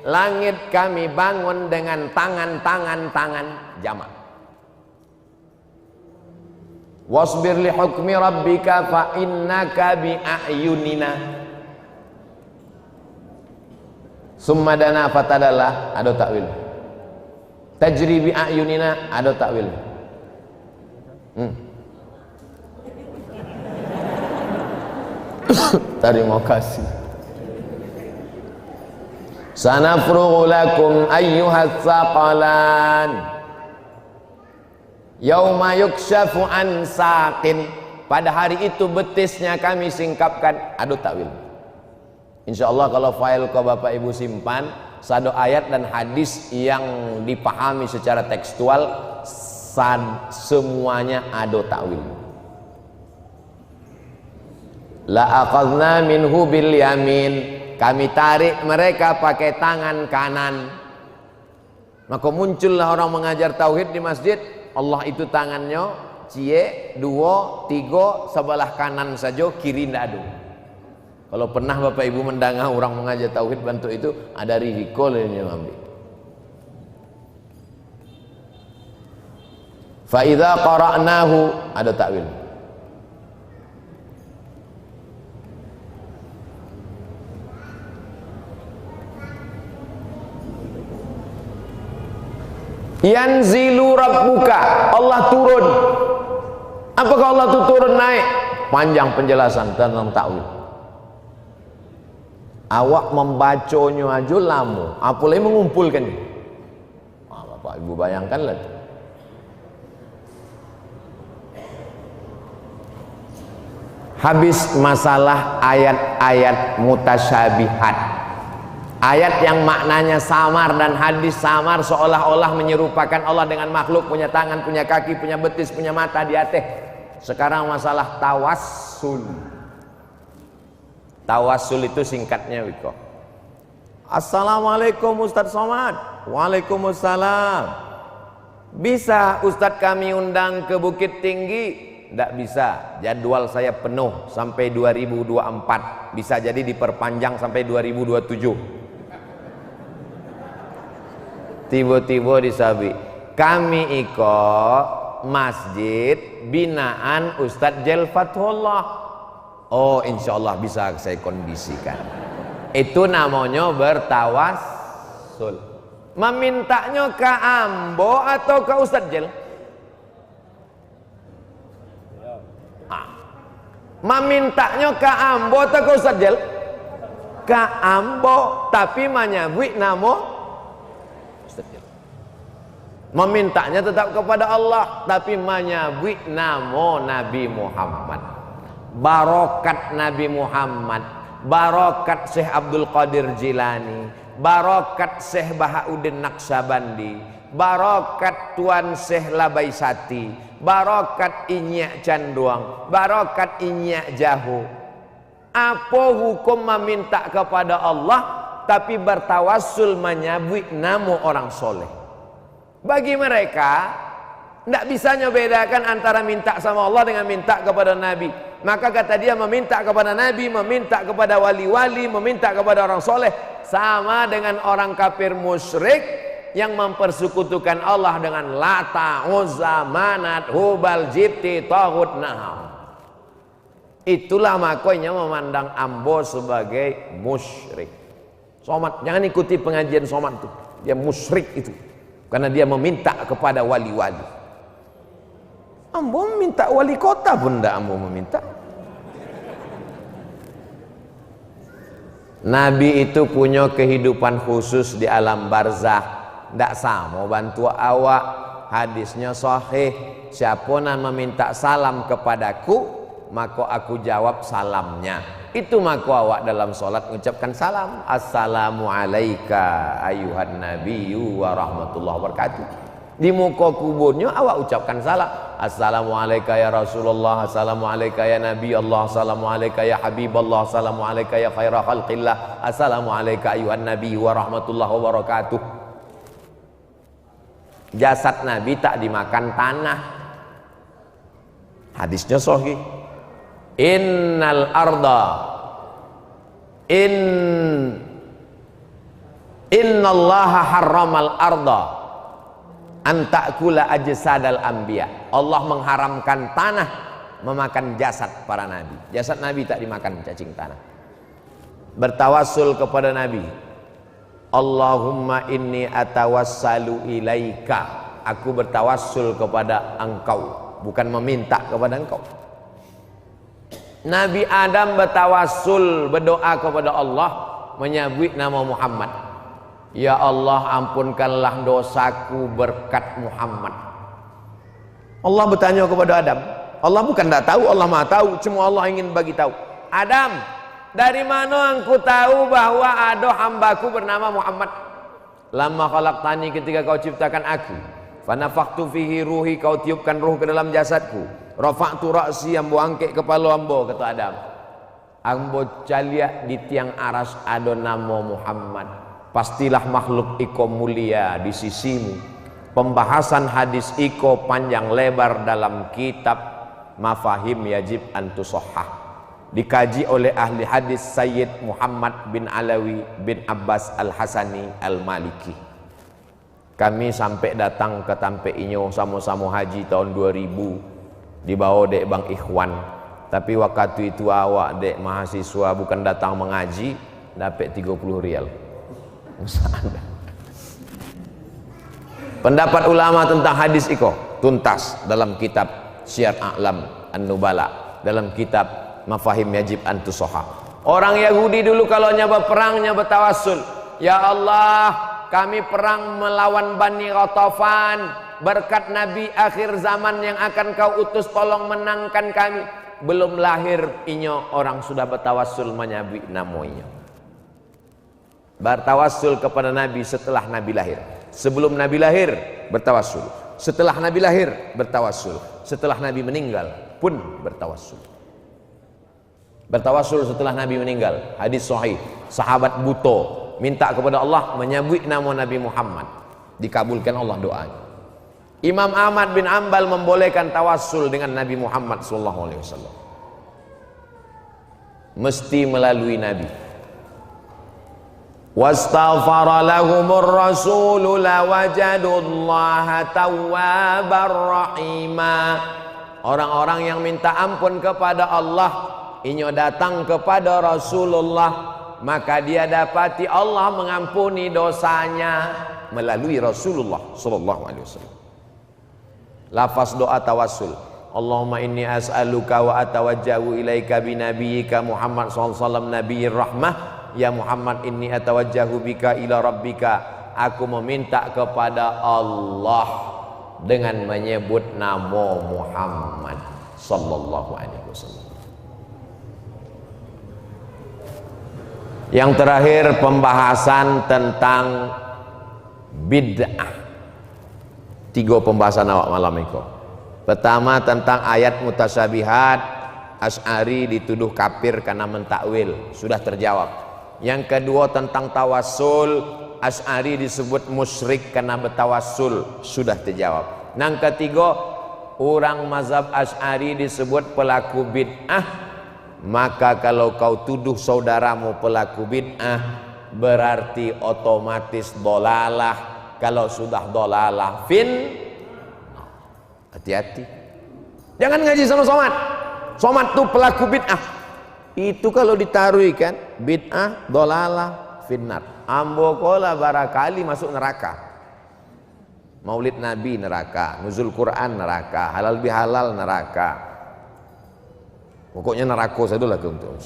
langit kami bangun dengan tangan jamak. Wasbir li hukmi rabbika fa innaka bi a'yunina. Summa dana fatadalla, ada takwil. Tajri bi a'yunina, ada takwil. Terima kasih. Sanafrughu lakum ayyuhas saqalan yauma yukshafu an saqin. Pada hari itu betisnya kami singkapkan. Ada takwil. Insyaallah kalau file kau Bapak Ibu simpan, satu ayat dan hadis yang dipahami secara tekstual, semuanya ada takwil. La aqadna minhu bil yamin, kami tarik mereka pakai tangan kanan. Maka muncullah orang mengajar tauhid di masjid. Allah itu tangannya cie, dua, tiga, sebelah kanan saja, kiri tidak ada. Kalau pernah Bapak Ibu mendengar orang mengajar tauhid bentuk itu, ada risiko yang ambil. Fa idza qara'nahu, ada takwil. Yanzilu rabbuka, Allah turun. Apakah Allah itu turun naik? Panjang penjelasan tentang takwil. Awak membacanya aja lama, apalagi mengumpulkan. Bapak Ibu bayangkanlah. Habis masalah ayat-ayat mutasyabihat, ayat yang maknanya samar dan hadis samar, seolah-olah menyerupakan Allah dengan makhluk, punya tangan, punya kaki, punya betis, punya mata di atas. Sekarang masalah tawassul. Tawassul itu singkatnya Wiko. Assalamualaikum Ustadz Somad. Waalaikumsalam. Bisa Ustadz kami undang ke Bukit Tinggi? Tidak bisa, jadwal saya penuh sampai 2024. Bisa jadi diperpanjang sampai 2027. Tiba-tiba disabi, kami ikut masjid binaan Ustadz Jel Fathullah. Oh insya Allah bisa saya kondisikan. Itu namanya bertawassul. Memintanya ke Ambo atau ke Ustadz Jel? Memintanya ke Ambo atau ke Ustadz Jel? Ke Ambo, tapi menyebut nama Ustadz Jel. Memintanya tetap kepada Allah, tapi menyebut nama Nabi Muhammad. Barokat Nabi Muhammad, barokat Syekh Abdul Qadir Jilani, barokat Syekh Bahauddin Naqsyabandi, barokat Tuan Syekh Labaisati, barokat Inyak Canduang, barokat Inyak Jahu. Apa hukum meminta kepada Allah tapi bertawassul menyebut nama orang soleh? Bagi mereka tidak bisa membedakan antara minta sama Allah dengan minta kepada Nabi. Maka kata dia, meminta kepada Nabi, meminta kepada wali-wali, meminta kepada orang soleh, sama dengan orang kafir musyrik yang mempersekutukan Allah dengan Lata, Uzza, Manat, Hubal, Jibti, Taghut, Naham. Itulah makanya memandang Ambo sebagai musyrik. Somad, jangan ikuti pengajian Somad itu, dia musyrik itu, karena dia meminta kepada wali-wali. Ambo meminta wali kota pun tidak Ambo meminta. Nabi itu punya kehidupan khusus di alam barzakh. Tidak sama bantu awak. Hadisnya sahih. Siapa yang meminta salam kepadaku, maka aku jawab salamnya. Itu maka awak dalam sholat mengucapkan salam. Assalamu alayka ayuhan nabiyyu wa rahmatullahi wabarakatuh. Di muka kuburnya awak ucapkan salam. Assalamu alayka ya Rasulullah, assalamu alayka ya Nabi Allah, assalamu alayka ya Habib Allah, assalamu alayka ya khaira khalqillah, assalamu alayka ayuhan Nabi wa rahmatullahi wabarakatuh. Jasad Nabi tak dimakan tanah. Hadisnya sahih. Innal arda innallaha harramal arda antakula ajsadal anbiya. Allah mengharamkan tanah memakan jasad para nabi. Jasad nabi tak dimakan cacing tanah. Bertawassul kepada nabi, Allahumma inni atawassalu ilaika. Aku bertawassul kepada engkau, bukan meminta kepada engkau. Nabi Adam bertawassul, berdoa kepada Allah, menyebut nama Muhammad. Ya Allah, ampunkanlah dosaku berkat Muhammad. Allah bertanya kepada Adam. Allah bukan tak tahu, Allah Maha tahu, cuma Allah ingin bagi tahu. Adam, dari mana engkau tahu bahwa ada hambaku bernama Muhammad? Lama khalaqtani, ketika kau ciptakan aku, fanafakhtu fihi ruhi, kau tiupkan ruh ke dalam jasadku, rafa'tu ra'si, ambo angkat kepala ambo, kata Adam. Ambo caliak di tiang aras ada nama Muhammad. Pastilah makhluk iko mulia di sisimu. Pembahasan hadis iko panjang lebar dalam kitab Mafahim Yajib Antusohah, dikaji oleh ahli hadis Sayyid Muhammad bin Alawi bin Abbas Al-Hasani Al-Maliki. Kami sampai datang ke Tampe Inyo sama-sama haji tahun 2000, dibawa dek Bang Ikhwan. Tapi waktu itu awak dek mahasiswa bukan datang mengaji, dapat 30 rial. Pendapat ulama tentang hadis iko tuntas dalam kitab Syiar A'lam An-Nubala, dalam kitab Mafahim Yajib Antusoha. Orang Yahudi dulu kalau nyaba perang, nyaba tawassul, ya Allah, kami perang melawan Bani Ghatafan, berkat Nabi akhir zaman yang akan kau utus, tolong menangkan kami. Belum lahir inyo orang sudah bertawassul menyebut nama inyo. Bertawassul kepada Nabi setelah Nabi lahir. Sebelum Nabi lahir bertawassul, setelah Nabi lahir bertawassul, setelah Nabi meninggal pun bertawassul. Bertawassul setelah Nabi meninggal, hadis sahih, sahabat buto minta kepada Allah menyebut nama Nabi Muhammad, dikabulkan Allah doanya. Imam Ahmad bin Ambal membolehkan tawassul dengan Nabi Muhammad SAW, mesti melalui Nabi. Wastaghfara lahumur rasulu lawajadullaha tawwabar rahima. Orang-orang yang minta ampun kepada Allah, inyo datang kepada Rasulullah, maka dia dapati Allah mengampuni dosanya melalui Rasulullah sallallahu alaihi wasallam. Lafaz doa tawassul, Allahumma inni as'aluka wa atawajjahu ilaika binabiyyika Muhammad sallallahu alaihi wasallam nabiyyir rahmah. Ya Muhammad, inni atawajjahu bika ila rabbika. Aku meminta kepada Allah dengan menyebut nama Muhammad sallallahu alaihi wasallam. Yang terakhir, pembahasan tentang bid'ah. 3 pembahasan awak malam itu. Pertama tentang ayat mutasyabihat, Asy'ari dituduh kafir karena mentakwil, sudah terjawab. Yang kedua tentang tawassul, Asy'ari disebut musyrik karena bertawassul, sudah terjawab. Yang ketiga, orang mazhab Asy'ari disebut pelaku bid'ah. Maka kalau kau tuduh saudaramu pelaku bid'ah, berarti otomatis dolalah. Kalau sudah dolalah hati-hati, jangan ngaji sama somat. Somat tuh pelaku bid'ah. Itu kalau ditaruhi kan, bid'ah, dolalah, finnar. Ambo kola barakali masuk neraka. Maulid Nabi neraka, nuzul Quran neraka, halal bihalal neraka. Pokoknya neraka saja lah untuk.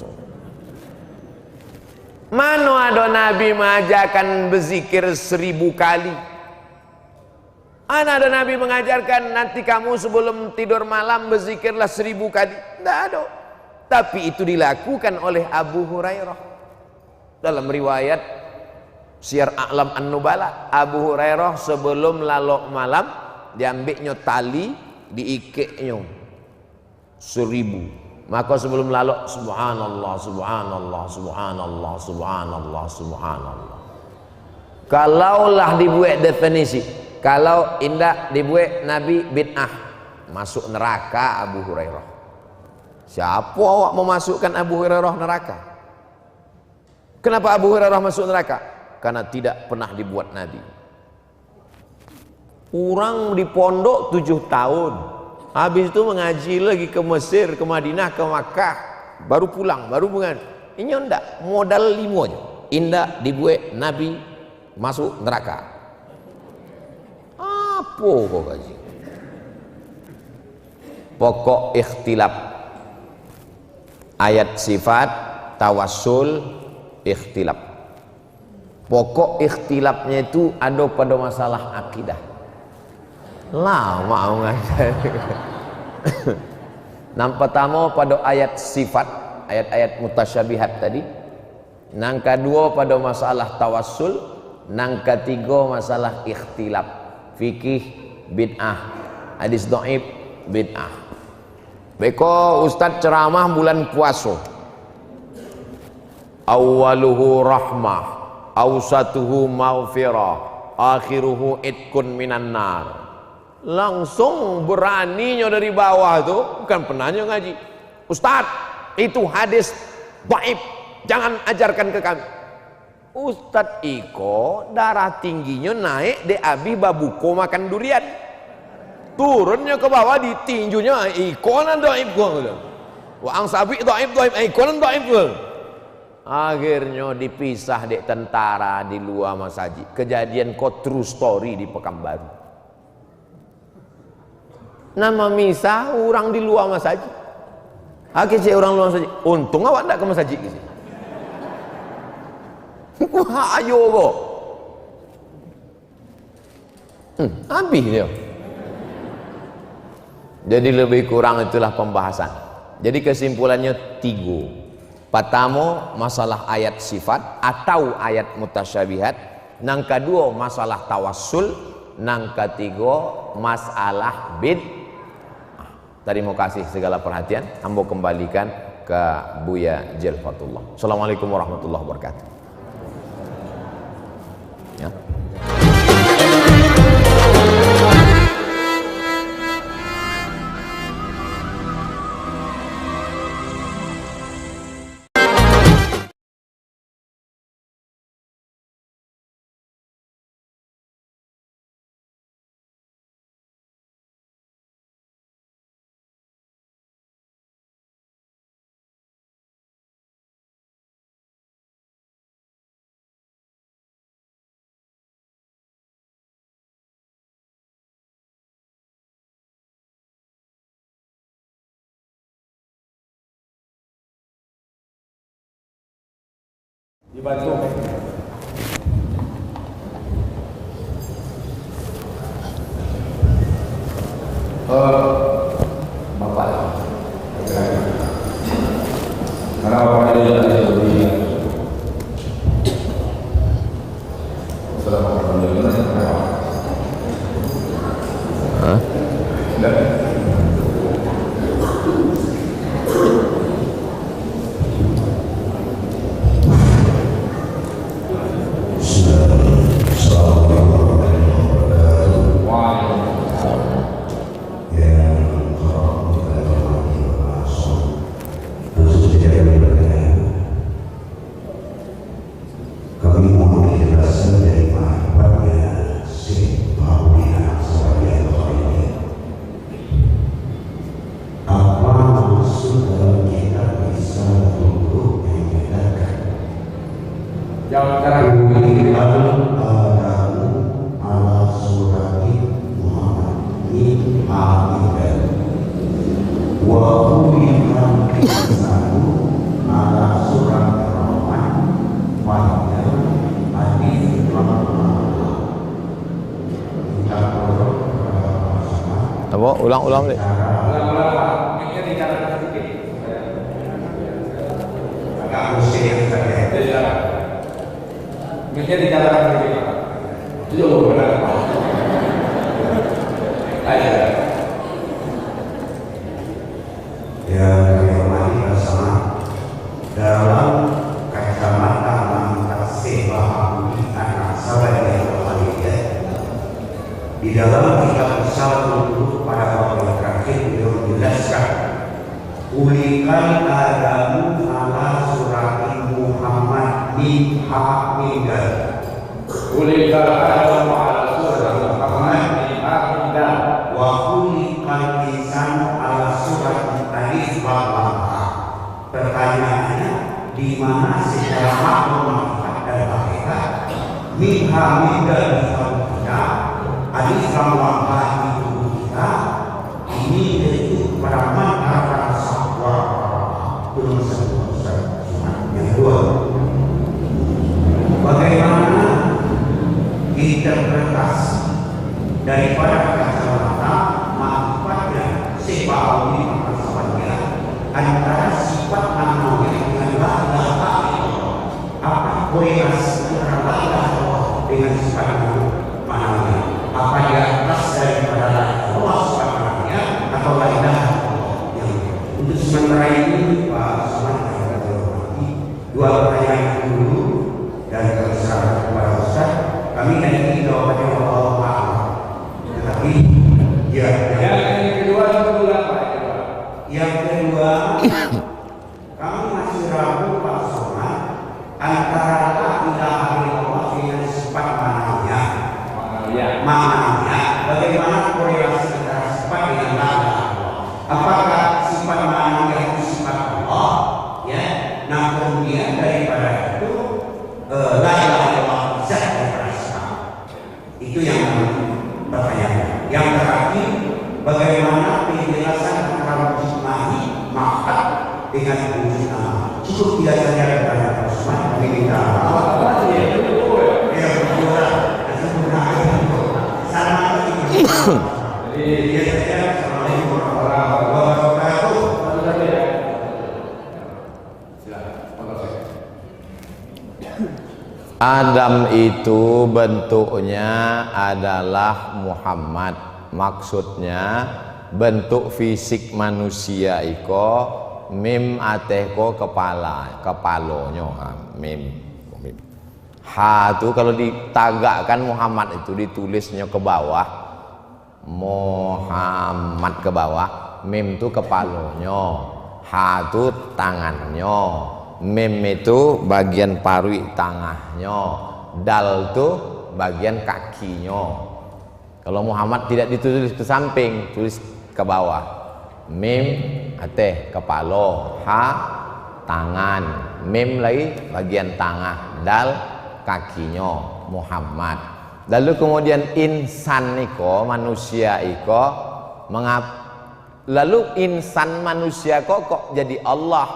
Mana ada Nabi mengajarkan berzikir 1000 kali? Mana ada Nabi mengajarkan nanti kamu sebelum tidur malam berzikirlah 1000 kali? Tidak ada. Tapi itu dilakukan oleh Abu Hurairah. Dalam riwayat Syiar A'lam An-Nubala, Abu Hurairah sebelum lalok malam diambilnya tali, diikeknya 1000. Maka sebelum lalok, subhanallah, subhanallah, subhanallah, subhanallah, subhanallah. Kalaulah dibuat definisi, kalau indah dibuat Nabi bid'ah, masuk neraka Abu Hurairah. Siapa awak memasukkan Abu Hurairah neraka? Kenapa Abu Hurairah masuk neraka? Karena tidak pernah dibuat Nabi. Orang di pondok 7 tahun, habis itu mengaji lagi ke Mesir, ke Madinah, ke Makkah, baru pulang, baru bukan. Ini enggak, modal 5 aja. Indah dibuat Nabi masuk neraka. Apa kok gaji? Pokok ikhtilaf ayat sifat tawassul ikhtilaf. Pokok ikhtilafnya itu ada pada masalah akidah. Lama ngajar. Yang pertama pada ayat sifat, ayat-ayat mutasyabihat tadi. Yang kedua pada masalah tawassul. Yang ketiga masalah ikhtilaf, fikih bid'ah, hadis dhaif bid'ah. Beko Ustaz ceramah bulan puasa. Awaluhu rahmah, awsatuhu maghfirah, akhiruhu itkun minan nar. Langsung beraninya dari bawah itu, bukan pernahnya ngaji. Ustaz, itu hadis dhaif, jangan ajarkan ke kami. Ustaz Iko darah tingginya naik di abi babuko makan durian, turunnya ke bawah ditinjunya Iko nan dhaif gua. Wa ang sabi dhaif Iko nan dhaif gua. Akhirnya dipisah di tentara di luar masaji. Kejadian kok true story di Pekanbaru. Nama misah orang di luar masaji. Akhirnya orang luar masaji. Untung awak tak ke masaji gitu. Wah, ayo kok. Habis dia. Jadi lebih kurang itulah pembahasan. Jadi kesimpulannya 3. Pertama masalah ayat sifat atau ayat mutasyabihat. Yang kedua masalah tawassul. Yang ketiga masalah bid'ah. Terima kasih segala perhatian. Ambo kembalikan ke Buya Jelfatullah. Assalamualaikum warahmatullahi wabarakatuh. Ya. Dibantu. Bapak. Karena Bapak ada yang lebih. Apa? Ulang-ulang deh. Mikir dicarakan sedikit. Agak musik yang tadi. Mikir dicarakan sedikit. Itu benar. Ayo. Ya, dihormati bersama dalam kacamata mengkasih bahagi anak sahabat yang berbahagia. Di dalam kitab Risalah dulu pada waktu yang terakhir beliau menjelaskan ulikan adamu ala surati Muhammad bin Hamidah. Ulikan adamu ala surati Muhammad bin di mana secara makna manfaat dan hakikat minha minda kita al-Islam wabah itu kita ini yaitu pada mata sakwa belum selesai. Yang kedua, bagaimana interpretasi daripada kacamata manfaatnya sebahagia manfaatnya antara sifat maknawi dengan bahasa apa korelasi antara bahasa dengan sifat maknawi, apa di atas daripada Allah sifat maknanya atau lainnya. Yang untuk sementara ini Pak Somad dua pertanyaan dulu dan kami serahkan kepada Ustaz. Kami nanti jawabannya Allah Ta'ala. Tetapi ya, yang kedua yang kedua kami masih ragu Pak Somad antara la ilaha illallah dengan sifat maknanya. Maknanya bagaimana korelasi antara sifat dengan la ilaha illallah? Apakah sifat maknanya itu sifat Allah? Ya. Nah kemudian daripada itu la ilaha illallah zat daripada sifat. Itu yang pertanyaan. Yang terakhir, bagaimana penjelasan antara wujud mahi makat dengan wujud nama? Cukup tidak saja kepada Rasulullah, tapi kita sama jadi dia saja. Assalamualaikum warahmatullahi wabarakatuh. Adam itu bentuknya adalah Muhammad. Maksudnya bentuk fisik manusia iko mim ateko kepalanya mim. Ha itu kalau ditagakkan Muhammad itu ditulisnya ke bawah, Muhammad ke bawah, mim itu kepalanya, ha itu tangannya, mim itu bagian paru tengahnya, dal itu bagian kakinya. Kalau Muhammad tidak ditulis ke samping, tulis ke bawah. Mim ateh kepala, ha tangan, mim lagi bagian tengah, dal kakinya, Muhammad. Lalu kemudian insan niko manusia iko lalu insan manusia kok jadi Allah?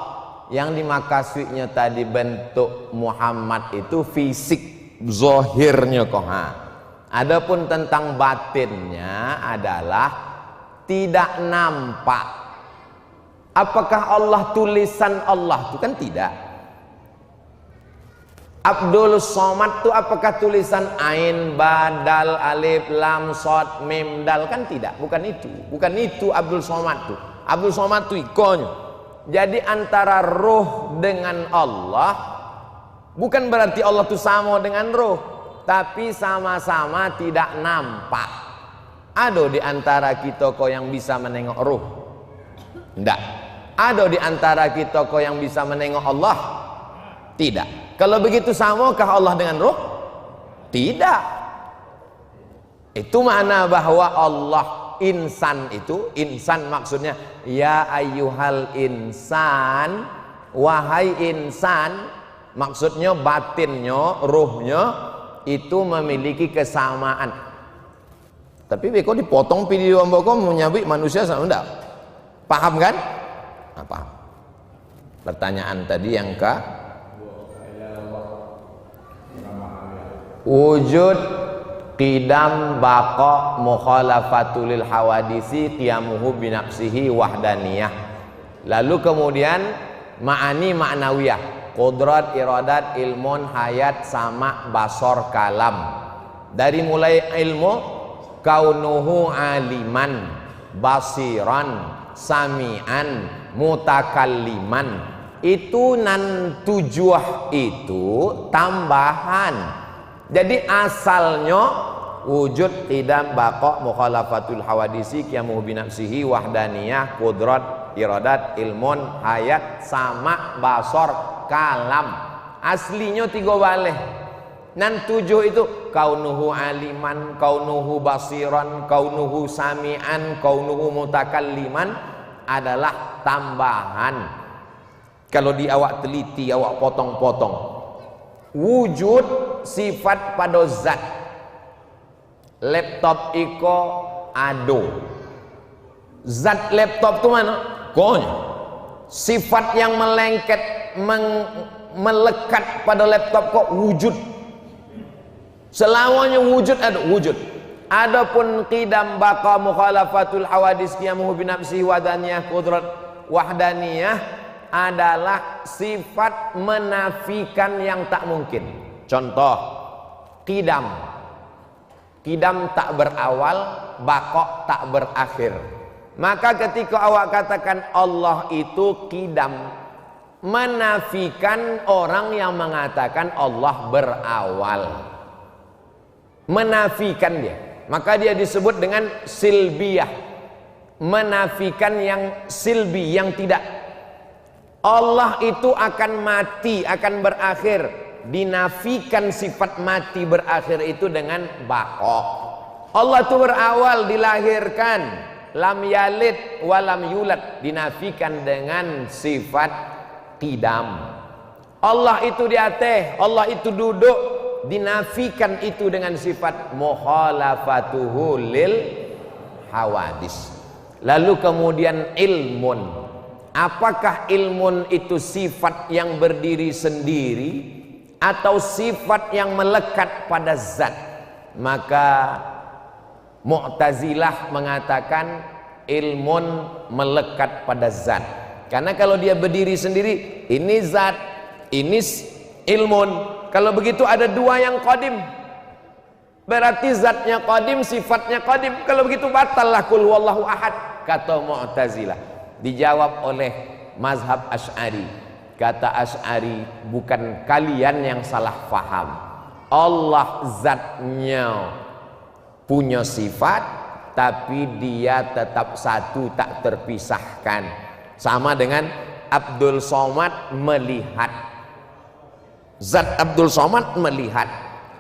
Yang dimaksudnya tadi bentuk Muhammad itu fisik zahirnya kok. Adapun tentang batinnya adalah tidak nampak. Apakah Allah tulisan Allah itu kan tidak. Abdul Somad itu apakah tulisan ain, ba, dal, alif, lam, shad, mim, dal kan tidak. Bukan itu Abdul Somad itu. Abdul Somad itu ikonnya. Jadi antara roh dengan Allah bukan berarti Allah itu sama dengan roh, tapi sama-sama tidak nampak. Ada di antara kita kok yang bisa menengok roh? Tidak. Ada di antara kita kok yang bisa menengok Allah? Tidak. Kalau begitu samakah Allah dengan roh? Tidak. Itu makna bahwa Allah insan itu, insan maksudnya ya ayyuhal insan, wahai insan, maksudnya batinnya, ruhnya itu memiliki kesamaan. Tapi beko dipotong video mboko menyabik manusia sama enggak? Paham kan? Nah, paham. Pertanyaan tadi yang ke wujud qidam baqa mukhalafatulil hawadisi qiyamuhu binafsihi wahdaniyah. Lalu kemudian ma'ani ma'nawiyah, qudrat, iradat, ilmun, hayat, sama, basor, kalam. Dari mulai ilmu kaunuhu aliman, basiran, sami'an, mutakalliman. Itu nan tujuh itu tambahan. Jadi asalnya wujud qidam baqa mukhalafatul hawadisi qiyamuhu binafsihi wahdaniyah qudrat iradat ilmun hayat sama basor kalam. Aslinya tiga baleh. Nan tujuh itu kaunuhu aliman, kaunuhu basiran, kaunuhu sami'an, kaunuhu mutakalliman adalah tambahan. Kalau di awak teliti, awak potong-potong. Wujud sifat pada zat. Laptop iko ado. Zat laptop tu mana? Konya. Sifat yang melengket, melekat pada laptop kok wujud. Selamanya wujud ada wujud. Adapun qidam baqa mukhalafatul hawadis qiyamuhu binafsihi wadaniyah qudrat wahdaniyah adalah sifat menafikan yang tak mungkin. Contoh, qidam. Qidam tak berawal, baqa tak berakhir. Maka ketika awak katakan Allah itu qidam, menafikan orang yang mengatakan Allah berawal. Menafikan dia. Maka dia disebut dengan silbiyah. Menafikan yang silbi, yang tidak. Allah itu akan mati, akan berakhir. Dinafikan sifat mati berakhir itu dengan baqa. Allah itu berawal, dilahirkan. Lam yalid walam yulad, dinafikan dengan sifat qidam. Allah itu di atas, Allah itu duduk, dinafikan itu dengan sifat mukhalafatuhu lil hawadis. Lalu kemudian ilmun. Apakah ilmun itu sifat yang berdiri sendiri atau sifat yang melekat pada zat? Maka Mu'tazilah mengatakan ilmun melekat pada zat. Karena kalau dia berdiri sendiri, ini zat, ini ilmun. Kalau begitu ada dua yang qadim. Berarti zatnya qadim, sifatnya qadim. Kalau begitu batallah kul huwallahu ahad, kata Mu'tazilah. Dijawab oleh mazhab Asy'ari. Kata Asy'ari, bukan kalian yang salah faham. Allah zatnya punya sifat, tapi dia tetap satu, tak terpisahkan. Sama dengan Abdul Somad melihat. Zat Abdul Somad melihat.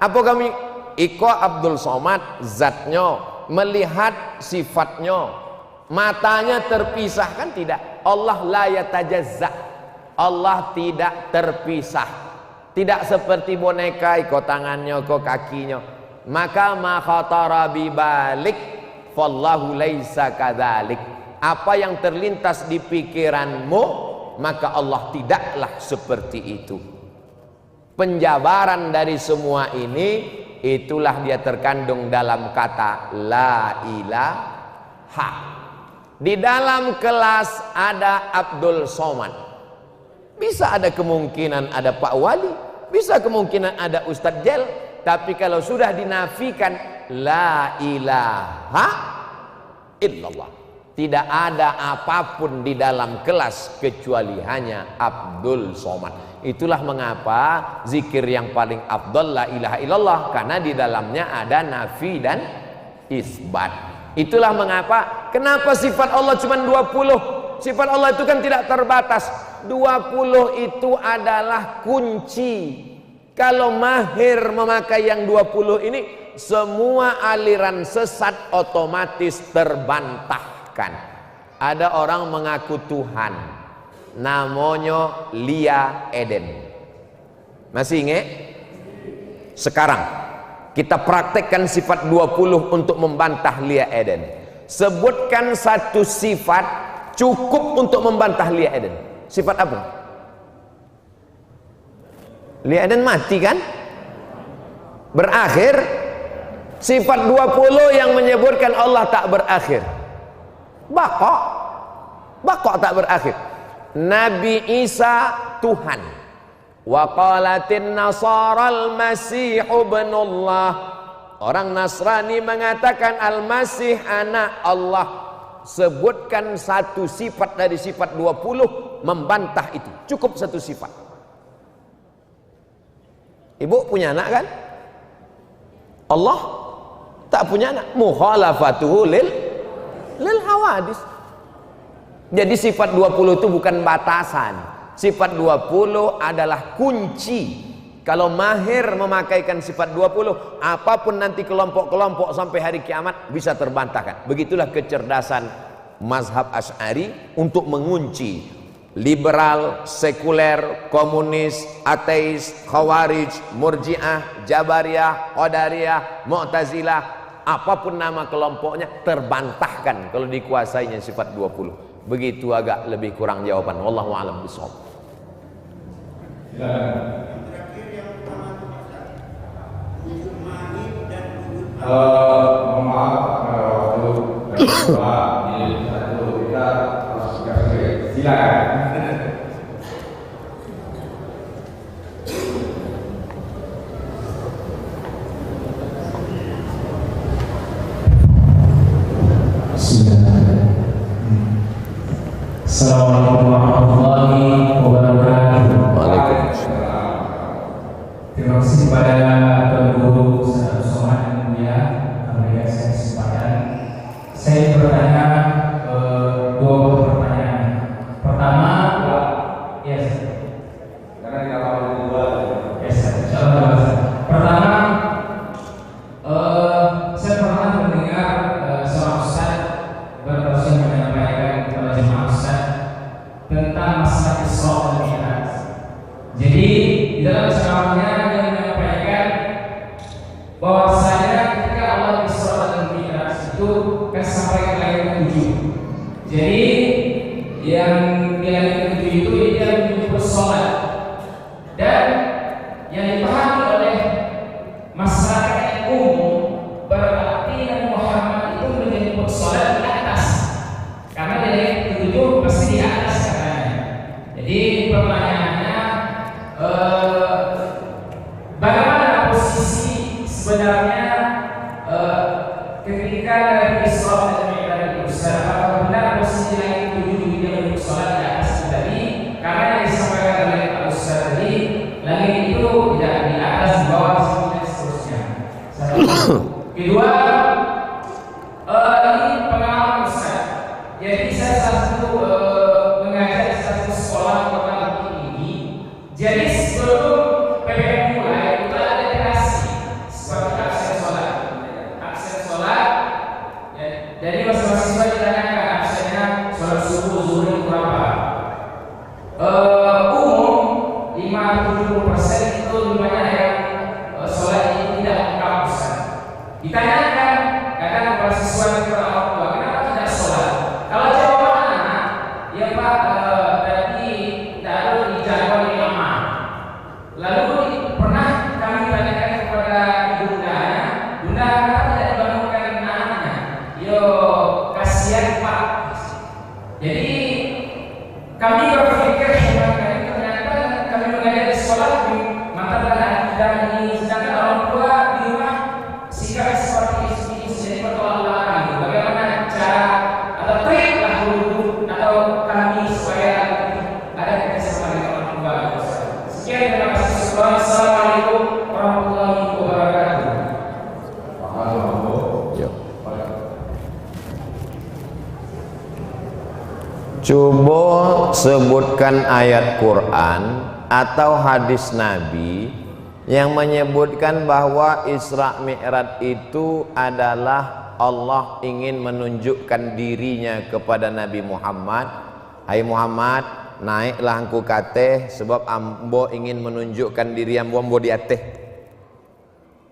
Apa kami? Iko Abdul Somad zatnya, melihat sifatnya. Matanya terpisahkan tidak. Allah la yatajazza. Allah tidak terpisah. Tidak seperti boneka, iko tangannya, iko kakinya. Maka ma khatara bi balik fallahu laisa kadzalik. Apa yang terlintas di pikiranmu, maka Allah tidaklah seperti itu. Penjabaran dari semua ini, itulah dia terkandung dalam kata la ilaha. Di dalam kelas ada Abdul Somad. Bisa ada kemungkinan ada Pak Wali, bisa kemungkinan ada Ustadz Jel. Tapi kalau sudah dinafikan la ilaha illallah, tidak ada apapun di dalam kelas kecuali hanya Abdul Somad. Itulah mengapa zikir yang paling afdal la ilaha illallah, karena di dalamnya ada nafi dan isbat. Itulah mengapa kenapa sifat Allah cuma 20. Sifat Allah itu kan tidak terbatas. 20 itu adalah kunci. Kalau mahir memakai yang 20 ini, semua aliran sesat otomatis terbantahkan. Ada orang mengaku Tuhan, namanya Lia Eden. Masih ingat? Sekarang kita praktekkan sifat 20 untuk membantah Lia Eden. Sebutkan satu sifat cukup untuk membantah Lia Eden. Sifat apa? Lia Eden mati kan? Berakhir. Sifat 20 yang menyebutkan Allah tak berakhir. Baqa. Baqa tak berakhir. Nabi Isa Tuhan. Wa qalatin nasara al-masih ibnullah. Orang Nasrani mengatakan Al-Masih anak Allah. Sebutkan satu sifat dari sifat 20, membantah itu. Cukup satu sifat. Ibu punya anak kan? Allah tak punya anak. Mukhalafatuhu lil hawadis. Jadi sifat 20 itu bukan batasan. Sifat 20 adalah kunci. Kalau mahir memakaikan sifat 20, apapun nanti kelompok-kelompok sampai hari kiamat bisa terbantahkan. Begitulah kecerdasan mazhab Asy'ari untuk mengunci. liberal, sekuler, komunis, ateis, khawarij, murji'ah, jabariyah, qadariyah, mu'tazilah, apapun nama kelompoknya terbantahkan kalau dikuasainya sifat 20. Begitu agak lebih kurang jawaban. Wallahu a'lam bishawab. Mohon maaf waktu ini satu kita harus kasih silakan. Assalamualaikum warahmatullahi wabarakatuh. Waalaikumsalam. Terima kasih kepada Guru Ustaz Somad yang mulia memberikan saya kesempatan. Saya bertanya dua pertanyaan. Pertama, yes. Karena kita mau dua. Yes, insyaallah. Pertama, saya pernah mendengar seorang ustaz bertausiah menyampaikan kepada jemaah ustaz tentang masalah Isra dan Mi'raj. Jadi di dalam ceramahnya dia menyampaikan bahwasanya ketika Allah Isra dan Mi'raj itu kan sampai ke langit ke-7. Jadi yang di langit ke-7 itu dia menyebut sholat, dan yang dipahami oleh masyarakat yang umum berarti Nabi Muhammad itu menyebut sholat di atas, karena di langit ke-7 pasti di atas katanya. Jadi pertanyaannya, bagaimana posisi sebenarnya ketika Nabi Isra dan Mi'raj itu? Apakah benar posisi langit ke-7 dia menyebut sholat di atas tadi? Karena yang disampaikan oleh Pak Ustaz tadi, langit itu tidak di atas, di bawah, dan seterusnya. Kedua, ini pengalaman Ustaz. Jadi saya satu mengajar di satu sekolah kota tinggi. Jadi sebelum PPM mulai itu ada deklarasi seperti absen sholat. Absen sholat, ya, jadi masing-masing siswa ditanyakan absennya sholat subuh, zuhur itu berapa. Umum 50-70% itu banyak yang sholat itu tidak lengkap Ustaz. Ditanyakan kadang kepada siswa dan kepada orang tua, kenapa tidak sholat? Kalau jawaban anak, ya Pak, tadi taruh di jadwal imam. Lalu pernah kami tanyakan kepada ibundanya, bunda kenapa tidak dibangunkan anaknya? Yo kasihan Pak. Jadi kami berpikir ternyata kami mengajar di sekolah di mata dan ini, sedangkan orang tua di rumah sikap seperti ini jadi bertolak belakang. Bagaimana cara atau trik lah dulu atau kami supaya ada kerjasama dengan orang tua? Sekian, terima kasih. Assalamualaikum warahmatullahi wabarakatuh. Coba sebutkan ayat Quran atau hadis Nabi yang menyebutkan bahwa Isra Mi'raj itu adalah Allah ingin menunjukkan dirinya kepada Nabi Muhammad. Hai Muhammad, naiklah engkau kateh sebab ambo ingin menunjukkan diri ambo di ateh.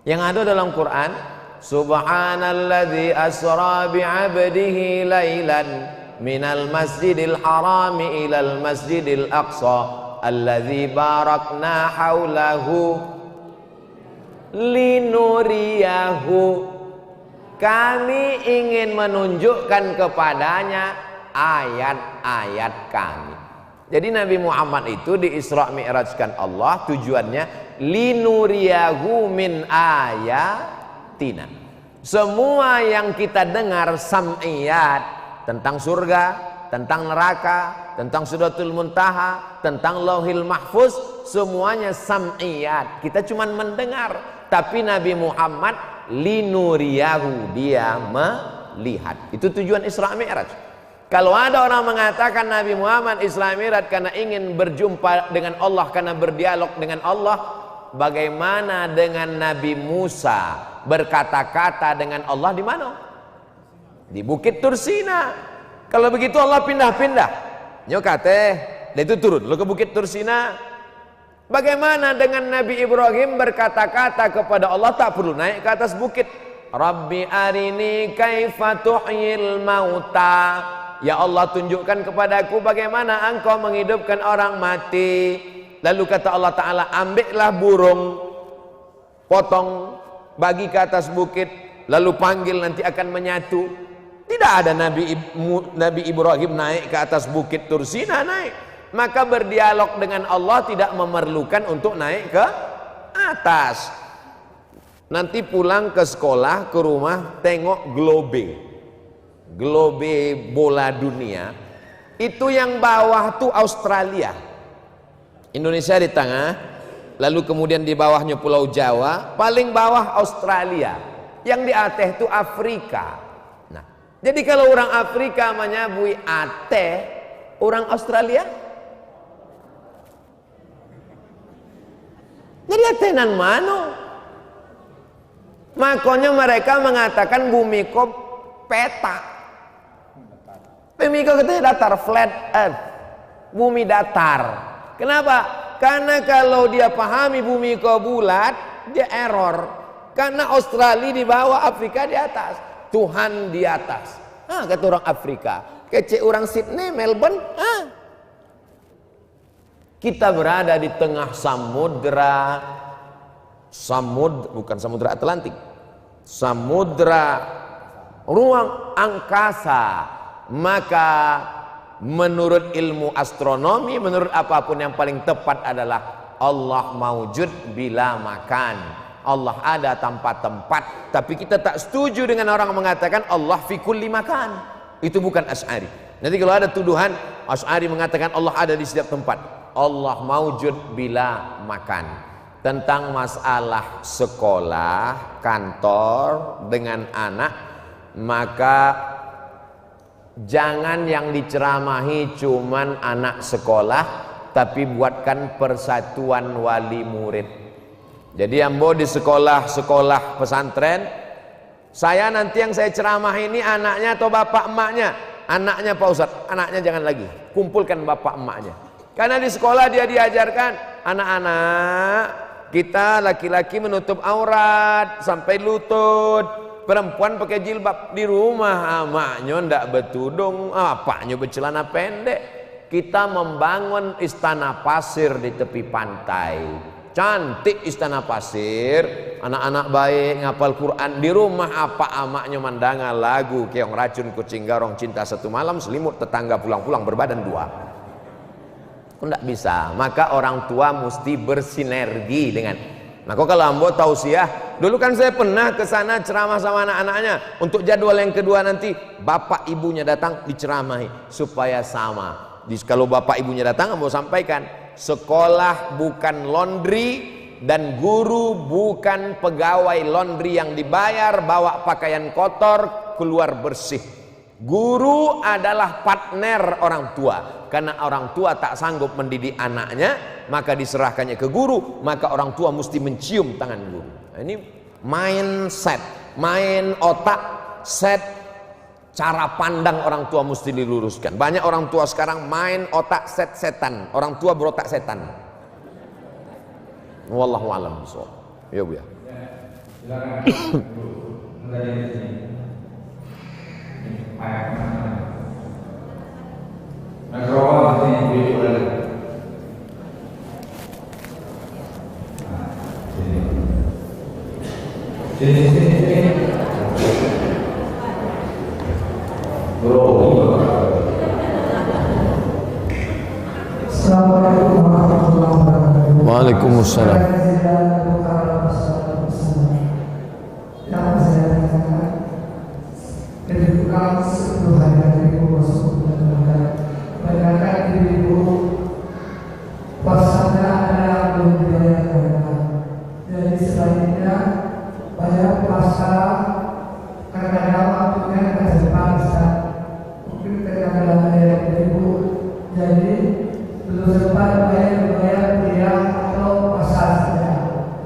Yang ada dalam Quran, Subhanalladzi asra bi'abdihi lailan minal masjidil harami ilal masjidil aqsa alladzi barakna haulahu linuriyahu. Kami ingin menunjukkan kepadanya ayat-ayat kami. Jadi Nabi Muhammad itu di Isra Mi'rajkan Allah, tujuannya linuriyahu min ayatina. Semua yang kita dengar sam'iyat tentang surga, tentang neraka, tentang Sidratul Muntaha, tentang Lauhil Mahfuz, semuanya sam'iyat. Kita cuma mendengar, tapi Nabi Muhammad linuriyahu, dia melihat. Itu tujuan Isra Mi'raj. Kalau ada orang mengatakan Nabi Muhammad Isra Mi'raj karena ingin berjumpa dengan Allah, karena berdialog dengan Allah, bagaimana dengan Nabi Musa berkata-kata dengan Allah di mana? Di Bukit Tursina. Kalau begitu Allah pindah-pindah. Nyo kate Dan itu turun lalu ke Bukit Tursina. Bagaimana dengan Nabi Ibrahim berkata-kata kepada Allah, tak perlu naik ke atas bukit. Rabbi arini kaifa tuhyil mauta. Ya Allah, tunjukkan kepadaku bagaimana engkau menghidupkan orang mati. Lalu kata Allah Ta'ala, ambillah burung, potong, bagi ke atas bukit, lalu panggil, nanti akan menyatu. Tidak ada Nabi Ibrahim naik ke atas Bukit Tursina, naik. Maka berdialog dengan Allah tidak memerlukan untuk naik ke atas. Nanti pulang ke sekolah, ke rumah, tengok globe bola dunia. Itu yang bawah tuh Australia, Indonesia di tengah, lalu kemudian di bawahnya Pulau Jawa, paling bawah Australia, yang di atas itu Afrika. Nah, jadi kalau orang Afrika menyabui ate, orang Australia jadi atenan mano. Makanya mereka mengatakan bumi ko peta. Bumi ko katanya datar, flat earth, bumi datar. Kenapa? Karena kalau dia pahami bumi ko bulat, dia error. Karena Australia di bawah, Afrika di atas, Tuhan di atas. Ah, kata orang Afrika. Kece orang Sydney, Melbourne, kita berada di tengah samudra, bukan samudra Atlantik, samudra ruang angkasa. Maka menurut ilmu astronomi, menurut apapun, yang paling tepat adalah Allah maujud bila makan. Allah ada tanpa tempat. Tapi kita tak setuju dengan orang mengatakan Allah fi kulli makan. Itu bukan Asy'ari. Nanti kalau ada tuduhan Asy'ari mengatakan Allah ada di setiap tempat, Allah maujud bila makan. Tentang masalah sekolah, kantor dengan anak, maka jangan yang diceramahi cuman anak sekolah, tapi buatkan persatuan wali murid. Jadi ambo di sekolah pesantren, saya nanti yang saya ceramah ini anaknya atau bapak emaknya? Anaknya Pak Ustadz. Anaknya jangan lagi, kumpulkan bapak emaknya. Karena di sekolah dia diajarkan, anak-anak kita laki-laki menutup aurat sampai lutut, perempuan pakai jilbab. Di rumah amaknya ndak betudung, apanya bercelana pendek. Kita membangun istana pasir di tepi pantai, cantik istana pasir, anak-anak baik ngapal Quran. Di rumah apa amaknya mandangan lagu keong racun kucing garong cinta satu malam, selimut tetangga pulang-pulang berbadan dua. Tidak bisa. Maka orang tua mesti bersinergi dengan. Maka kalau ambo tausiah, dulu kan saya pernah ke sana ceramah sama anak-anaknya. Untuk jadwal yang kedua nanti bapak ibunya datang diceramahi supaya sama. Kalau bapak ibunya datang, ambo sampaikan, sekolah bukan laundry dan guru bukan pegawai laundry yang dibayar bawa pakaian kotor keluar bersih. Guru adalah partner orang tua. Karena orang tua tak sanggup mendidik anaknya, maka diserahkannya ke guru. Maka orang tua mesti mencium tangan guru. Ini mindset, main otak, set cara pandang orang tua mesti diluruskan. Banyak orang tua sekarang main otak set setan. Orang tua berotak setan. Wallahu a'lam bishawab. Ya Bu ya. Assalamualaikum warahmatullahi wabarakatuh. Waalaikumsalam. Yang saya tanyakan, kedudukan seluruh diriku banyakkan diriku puasanya adalah belum dibayarkan. Jadi selanjutnya banyak puasa kadang-kadang waktunya ke depan, mungkin kadang-kadang diriku jadi belum sempat bayar tiang atau puasa saja.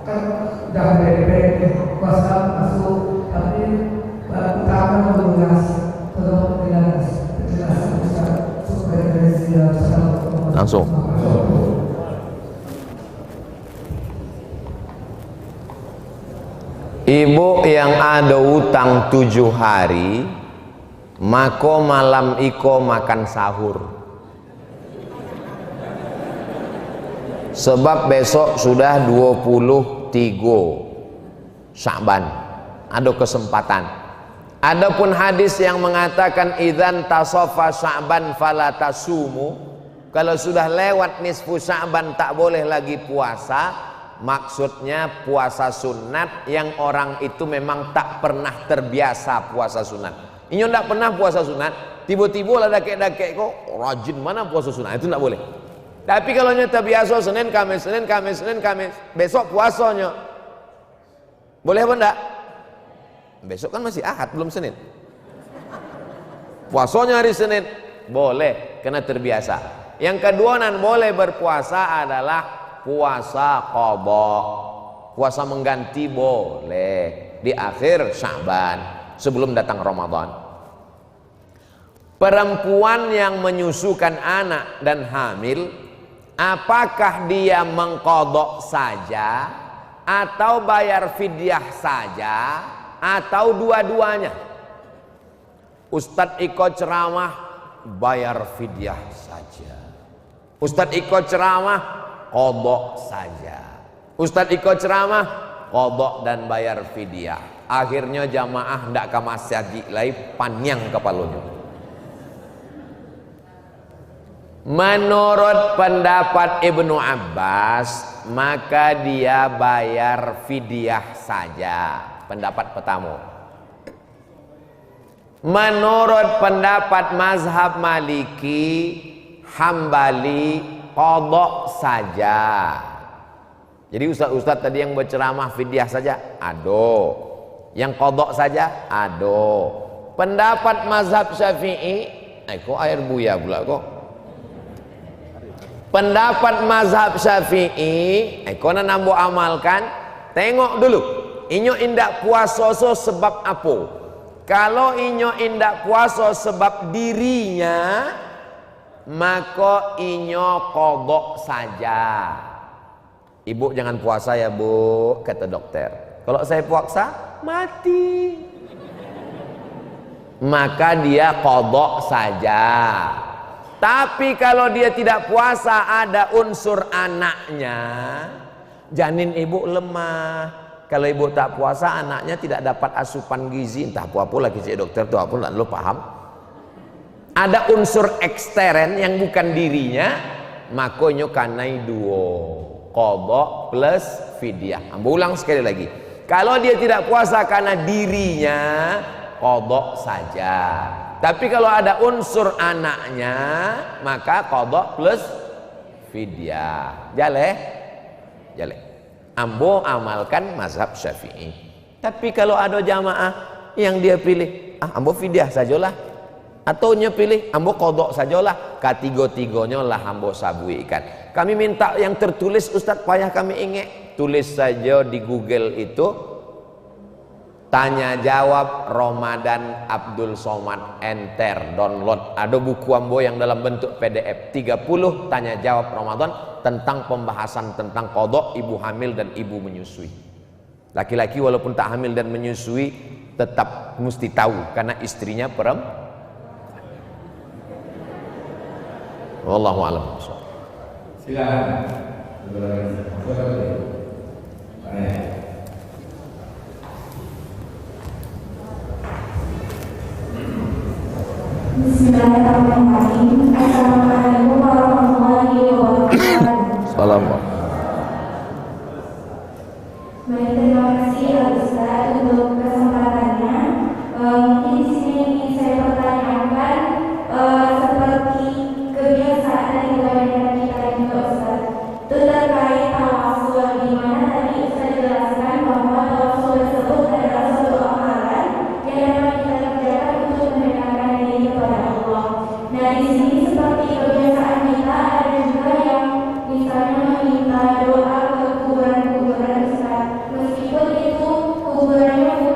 Kan udah bebek puasa masuk, tapi utama melunas. Tolong penjelasan supaya Masuk. Ibu yang ada utang 7 hari, maka malam iko makan sahur. Sebab besok sudah 23 Sya'ban, ada kesempatan. Adapun hadis yang mengatakan idzan tasafa Sya'ban fala tasumu, kalau sudah lewat nisfu Sya'ban tak boleh lagi puasa. Maksudnya puasa sunat yang orang itu memang tak pernah terbiasa puasa sunat. Inyo tak pernah puasa sunat, tiba-tiba lah dakek-dakek kok rajin mana puasa sunat, itu tak boleh. Tapi kalau nyo terbiasa Senin Kamis, besok puasanya boleh apa enggak? Besok kan masih Ahad, belum Senin. Puasanya hari Senin boleh, karena terbiasa. Yang kedua nan boleh berpuasa adalah puasa qadha, puasa mengganti boleh di akhir Sya'ban sebelum datang Ramadan. Perempuan yang menyusukan anak dan hamil, apakah dia mengqadha saja atau bayar fidyah saja atau dua-duanya? Ustadz Iko ceramah bayar fidyah saja, Ustadz Iko ceramah qadha saja, Ustadz Iko ceramah qadha dan bayar fidyah. Akhirnya jamaah ndak ke masjid lagi, panyang kepalanya. Menurut pendapat Ibnu Abbas, maka dia bayar fidyah saja. Pendapat pertama. Menurut pendapat mazhab Maliki, Hambali, qadha saja. Jadi ustaz-ustaz tadi yang berceramah fidyah saja, ado. Yang qadha saja, ado. Pendapat mazhab Syafi'i, kok air buaya pula kok. Pendapat mazhab Syafi'i, kok nambo amalkan, tengok dulu. Inyo indak puasa sebab apa? Kalau inyo indak puasa sebab dirinya, maka inyo qadha saja. Ibu jangan puasa ya bu, kata dokter. Kalau saya puasa mati, maka dia qadha saja. Tapi kalau dia tidak puasa, ada unsur anaknya, janin ibu lemah. Kalau ibu tak puasa, anaknya tidak dapat asupan gizi, entah apa lagi cik dokter tuh apa, lo paham? Ada unsur ekstern yang bukan dirinya, makanya kanai duo, qadha plus fidyah. Ambo ulang sekali lagi. Kalau dia tidak puasa karena dirinya, qadha saja. Tapi kalau ada unsur anaknya, maka qadha plus fidyah. Jale. Ambo amalkan mazhab Syafi'i. Tapi kalau ada jamaah yang dia pilih, ambo fidyah sajalah, atau nya pilih ambo qadha sajalah, ketiga-tiganya lah ambo sabuikan. Kami minta yang tertulis, Ustaz, payah kami ingat, tulis saja di Google itu tanya jawab Ramadan Abdul Somad, enter, download. Ada buku ambo yang dalam bentuk PDF 30 tanya jawab Ramadan tentang pembahasan tentang qadha ibu hamil dan ibu menyusui. Laki-laki walaupun tak hamil dan menyusui tetap mesti tahu karena istrinya perempuan. Wallahu a'lam. Silakan. Bismillahirrahmanirrahim. Assalamualaikum warahmatullahi wabarakatuh. Salam. Baik, terima kasih Ustaz untuk kesempatannya. Mungkin di sini ingin saya pertanyakan seperti kebiasaan dan kebanyakan kita juga Ustaz. Itu terkait tawasul, di mana tadi Ustaz jelaskan bahwa tawasul tersebut adalah suatu amalan yang dapat kita kerjakan untuk mendekatkan diri kepada Allah. Nah, di sini seperti kebiasaan kita ada juga yang misalnya meminta doa ke kuburan-kuburan Ustaz, meskipun itu kuburannya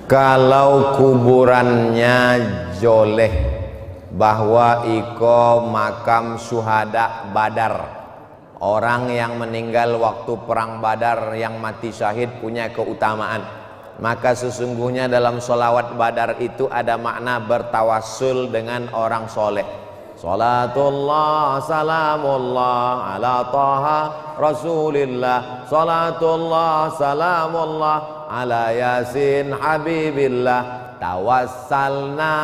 Kalau kuburannya joleh, bahwa iko makam syuhada Badar, orang yang meninggal waktu perang Badar yang mati syahid punya keutamaan, maka sesungguhnya dalam sholawat Badar itu ada makna bertawassul dengan orang soleh. Salatullah salamullah ala taha rasulillah, salatullah salamullah ala yasin habibillah, tawassalna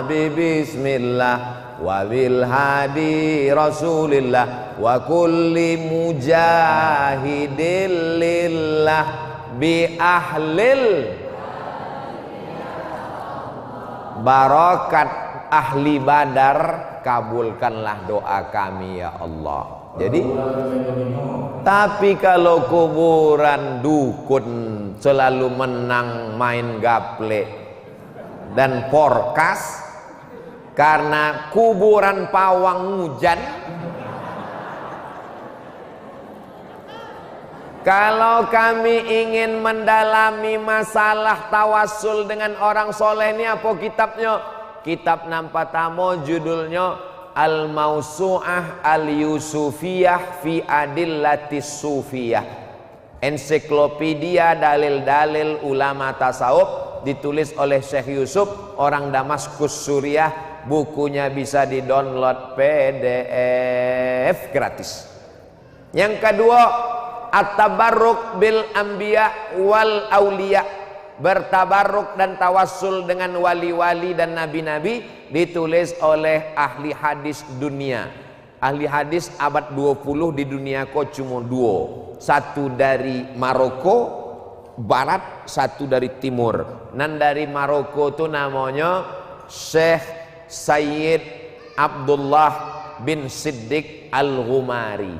bi bismillah wa bil hadi rasulillah wa kulli mujahidin lillah bi ahlil barakat ahli Badar, kabulkanlah doa kami ya Allah. Jadi tapi kalau kuburan dukun selalu menang main gaple dan porkas, karena kuburan pawang hujan. Kalau kami ingin mendalami masalah tawassul dengan orang soleh ini, apa kitabnya? Kitab Nampatamo judulnya Al-Mausu'ah Al-Yusufiyah fi Adillatis Sufiyah, ensiklopedia dalil-dalil ulama tasawuf, ditulis oleh Syekh Yusuf, orang Damaskus Suriah. Bukunya bisa di-download PDF gratis. Yang kedua, at-tabarruk bil anbiya wal auliya, bertabarruk dan tawassul dengan wali-wali dan nabi-nabi, ditulis oleh ahli hadis dunia. Ahli hadis abad 20 di dunia kok cuma dua, satu dari Maroko barat, satu dari timur. Nan dari Maroko itu namanya Syekh Sayyid Abdullah bin Siddiq Al-Ghumari,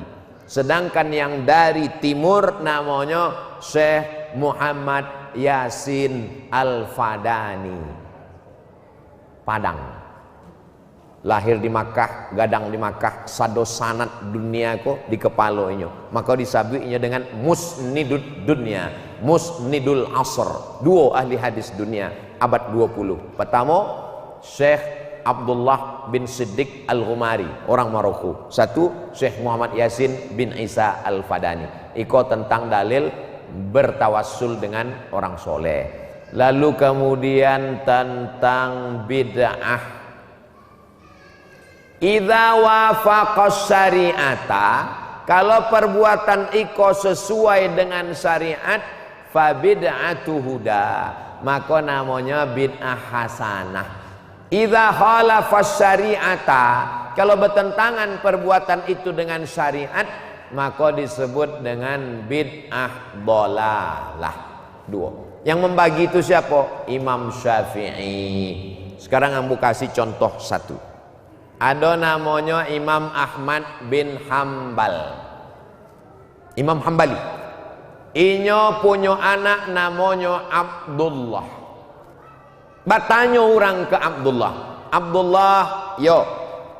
sedangkan yang dari timur namanya Syekh Muhammad Yasin Al-Fadani, Padang. Lahir di Makkah, gadang di Makkah, sado sanad dunia ko di kepala inyo. Maka disabinya dengan musnidud dunia, musnidul asr. Dua ahli hadis dunia abad 20. Pertama Syekh Abdullah bin Siddiq Al-Ghumari, orang Maroko. Satu Syekh Muhammad Yasin bin Isa Al-Fadani. Iko tentang dalil bertawassul dengan orang soleh. Lalu kemudian tentang bid'ah. Idza wafaqas syari'ata, kalau perbuatan iko sesuai dengan syariat, fa bid'atu huda, maka namanya bid'ah hasanah. Idza khalafas syari'ata, kalau bertentangan perbuatan itu dengan syariat, maka disebut dengan bid'ah dhalalah. Dua. Yang membagi itu siapa? Imam Syafi'i. Sekarang ambu kasih contoh satu. Ada namanya Imam Ahmad bin Hambal, Imam Hambali. Inyo punya anak namanya Abdullah. Bertanya orang ke Abdullah, Abdullah, yo,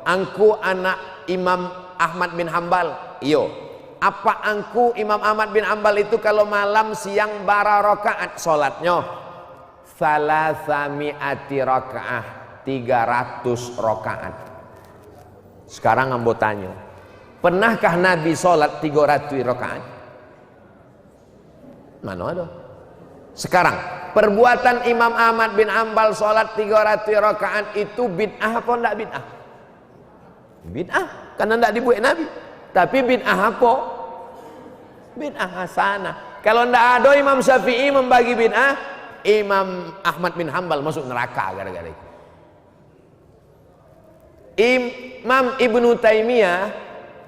angku anak Imam Ahmad bin Hambal, yo. Apa angku Imam Ahmad bin Hambal itu kalau malam siang bara rakaat salatnya? Salasami'ati rakaah, 300 rakaat. Sekarang ambo tanya, pernahkah Nabi sholat 300 rakaat? Mana ada? Sekarang perbuatan Imam Ahmad bin Hambal sholat 300 rakaat itu bid'ah apa enggak bid'ah? Bid'ah, karena enggak dibuat Nabi. Tapi bid'ah apa? Bid'ah hasanah. Kalau enggak ada Imam Syafi'i membagi bid'ah, Imam Ahmad bin Hambal masuk neraka gara-gara itu. Imam Ibnu Taimiyah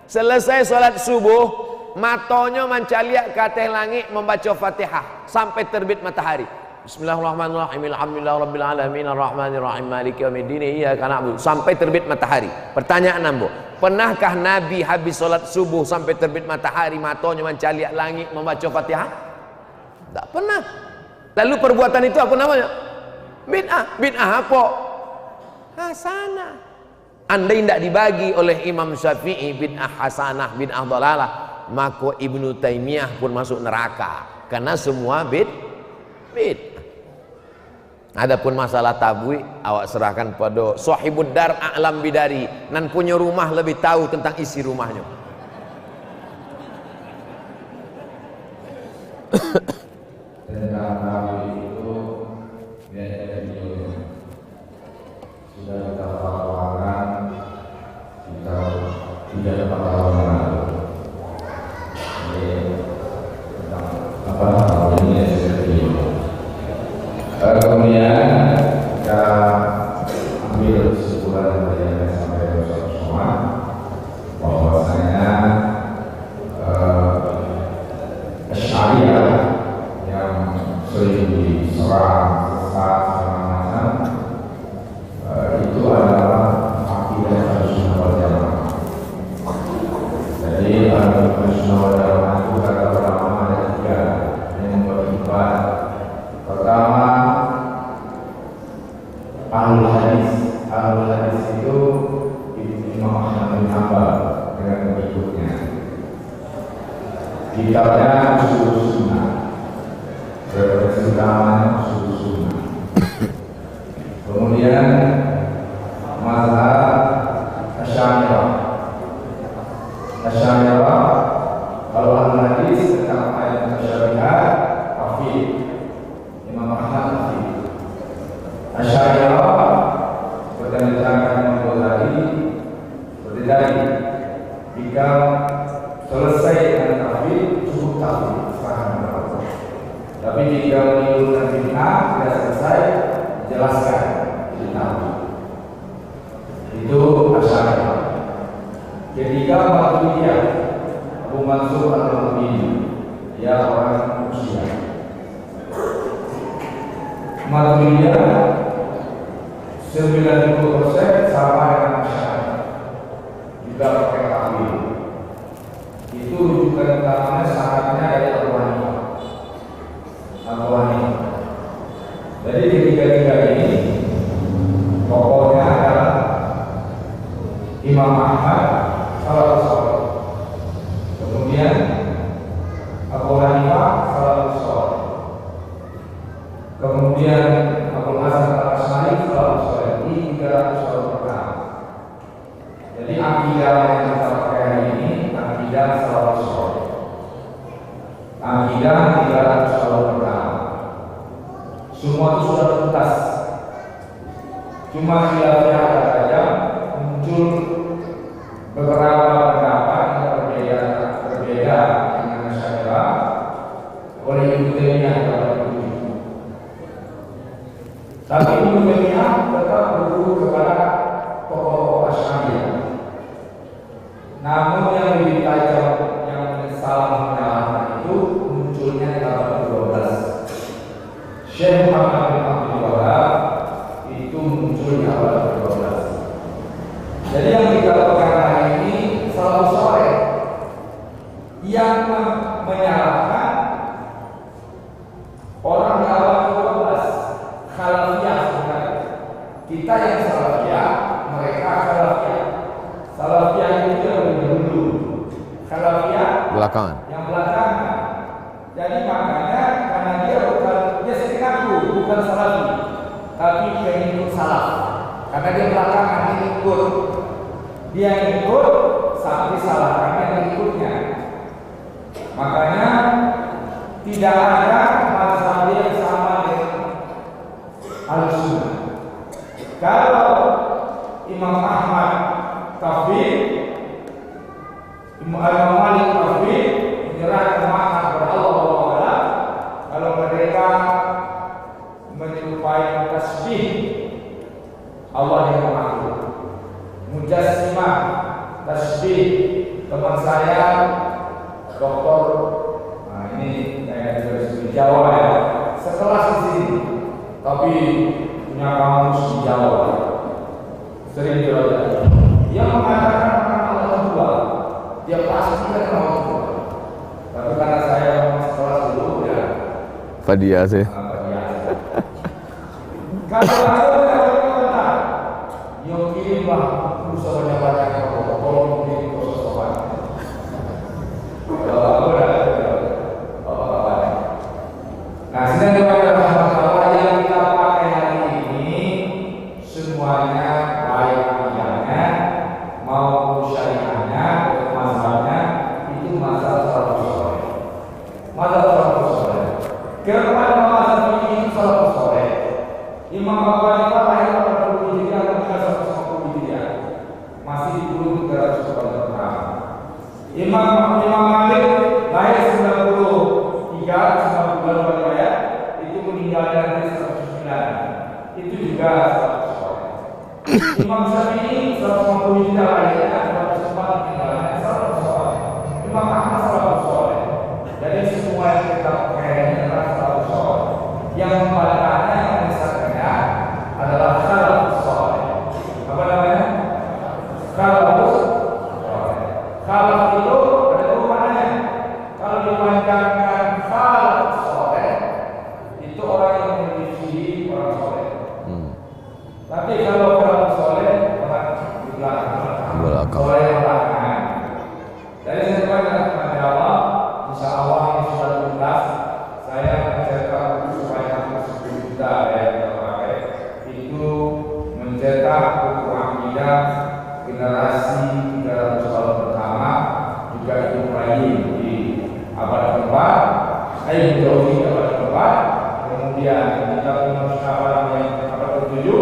selesai sholat subuh, matanya mencaliak ke atas langit membaca Fatihah sampai terbit matahari. Bismillahirrahmanirrahim. Alhamdulillahirabbil alamin arrahmanir rahim maliki yaumiddin iyyaka na'budu sampai terbit matahari. Pertanyaan ambo, pernahkah Nabi habis sholat subuh sampai terbit matahari matanya mencaliak langit membaca Fatihah? Tak pernah. Lalu perbuatan itu apa namanya? Bid'ah. Bid'ah apa? Hasanah. Andai tidak dibagi oleh Imam Syafi'i bid'ah hasanah, bid'ah dhalalah, maka Ibnu Taimiyah pun masuk neraka, karena semua bid'ah. Adapun masalah tabui awak serahkan pada sahibud dar a'lam bidari, nan punya rumah lebih tahu tentang isi rumahnya. Tentang tabui itu biasanya sudah kita fatwakan kita tidak dapat tahun lalu. Tentang apa ini seperti ini. Kemudian kita ambil kesimpulan dari yang saya sampaikan semua bahwasanya Asy'ariyah yang sering diserang sesat macam itu adalah akidah Ahlussunnah wal Jamaah. Jadi Ahlussunnah wal Jamaah itu kata ulama ada tiga yang beribadah. Pertama, Ahlul hadis itu Imam Ahmad bin Hanbal dengan pengikutnya. Kitabnya Ushul Sunnah, referensi utamanya Ushul Sunnah. Kemudian mazhab Asy'ariyah. Kalau Ahlul hadis tentang ayat mutasyabihat, kafir. Imam Ahmad kafir. Asy'ariyah seperti yang diterangkan Imam Ghazali seperti tadi, jika selesai dengan kafir cukup kafir serahkan kepada Allah. Tapi jika menimbulkan fitnah tidak selesai jelaskan fitnah. Itu Asy'ariyah. Ketiga Maturidiyah, Abu Mansur al-Maturidi, dia orang Syiah. Maturidiyah 90% sama dengan Asy'ariyah, juga pakai kafir. Itu rujukan utamanya syaratnya dari Abu Hanifah. Jadi ketiga-tiga ini pokoknya adalah Imam Ahmad salafus saleh, kemudian Abu Hanifah salafus saleh, kemudian Abu Hasan al-Asy'ari salafus saleh. Ini 300 tahun pertama. Jadi akidah yang kita pakai hari ini akidah salafus saleh. Akidah 300 tahun pertama. Semua itu sudah tuntas. Cuma khilafnya ada saja muncul beberapa pendapat yang berbeda dengan Asy'ariyah oleh Ibnu Taimiyah pada waktu itu. Tapi Ibnu Taimiyah tetap berguru kepada tokoh-tokoh Asy'ariyah. Namun yang lebih tajam yang salah menyalahkan itu munculnya di abad ke-12. Syekh Muhammad bin Abdul Wahab itu muncul di abad ke-12. Jadi yang kita lakukan hari ini salafus saleh yang menyalahkan orang di abad ke-12, khalafiyah sebenarnya. Kita yang salafiyah, mereka khalafiyah. Salafiyah itu yang lebih dahulu, khalafiyah Belakangan. yang belakangan. Jadi makanya karena dia sendiri ngaku bukan salafi, tapi pengikut salaf. Karena dia belakangan dia ikut sampai salahkannya pengikutnya. Makanya tidak ada mazhab yang sama dengan Ahlussunnah. Kalau Imam Ahmad kafir, Imam Malik kafir, menyerahkan makna kepada Allah. Kalau mereka menyerupai tasbih Allah yang mengaku, mujassimah tasbih. Teman saya dokter, nah ini saya dari Jawa ya, sekelas di sini, tapi punya kamus di Jawa, sering belajar. Dia mengatakan Allah dua, dia pasti tidak mau. Tapi karena saya sekelas dulu ya, Fadia sih. Kalau ada kata, yang kirimlah berusaha banyak tolong kirim proses sopan. Nah, sedang dibaca bahwa yang kita pakai hari Abu Hanifah lahir pada 20 Hijriah atau 150 Hijriah, masih di 300 tahun pertama. Imam Malik lahir 93 bulan riwayat, itu meninggalnya dari 109, itu juga 100 tahun. Imam Syafi'i 150 Hijriah lahirnya, 104 meninggalnya, 100 tahun. Imam Ahmad 100 tahun. Jadi semua yang kita pakai adalah 100 tahun. Yang membantahnya, yang memisahkannya adalah khalafus saleh. Apa namanya? Khalafus saleh. Khalaf itu ada dua maknanya. Kalau dipanjangkan khalafus saleh, itu orang yang memiliki orang saleh. Tapi kalau khalafus saleh, orang di belakang. Saleh yang belakangan. Dari saya kepada Allah, insya Allah ini sudah tuntas. Saya mencetak buku sebanyak 10 juta yang kita pakai. Itu mencetak buku akidah generasi 300 tahun pertama, juga itu mulai di abad keempat, jauh di abad keempat, kemudian kita punya yang abad ke-7,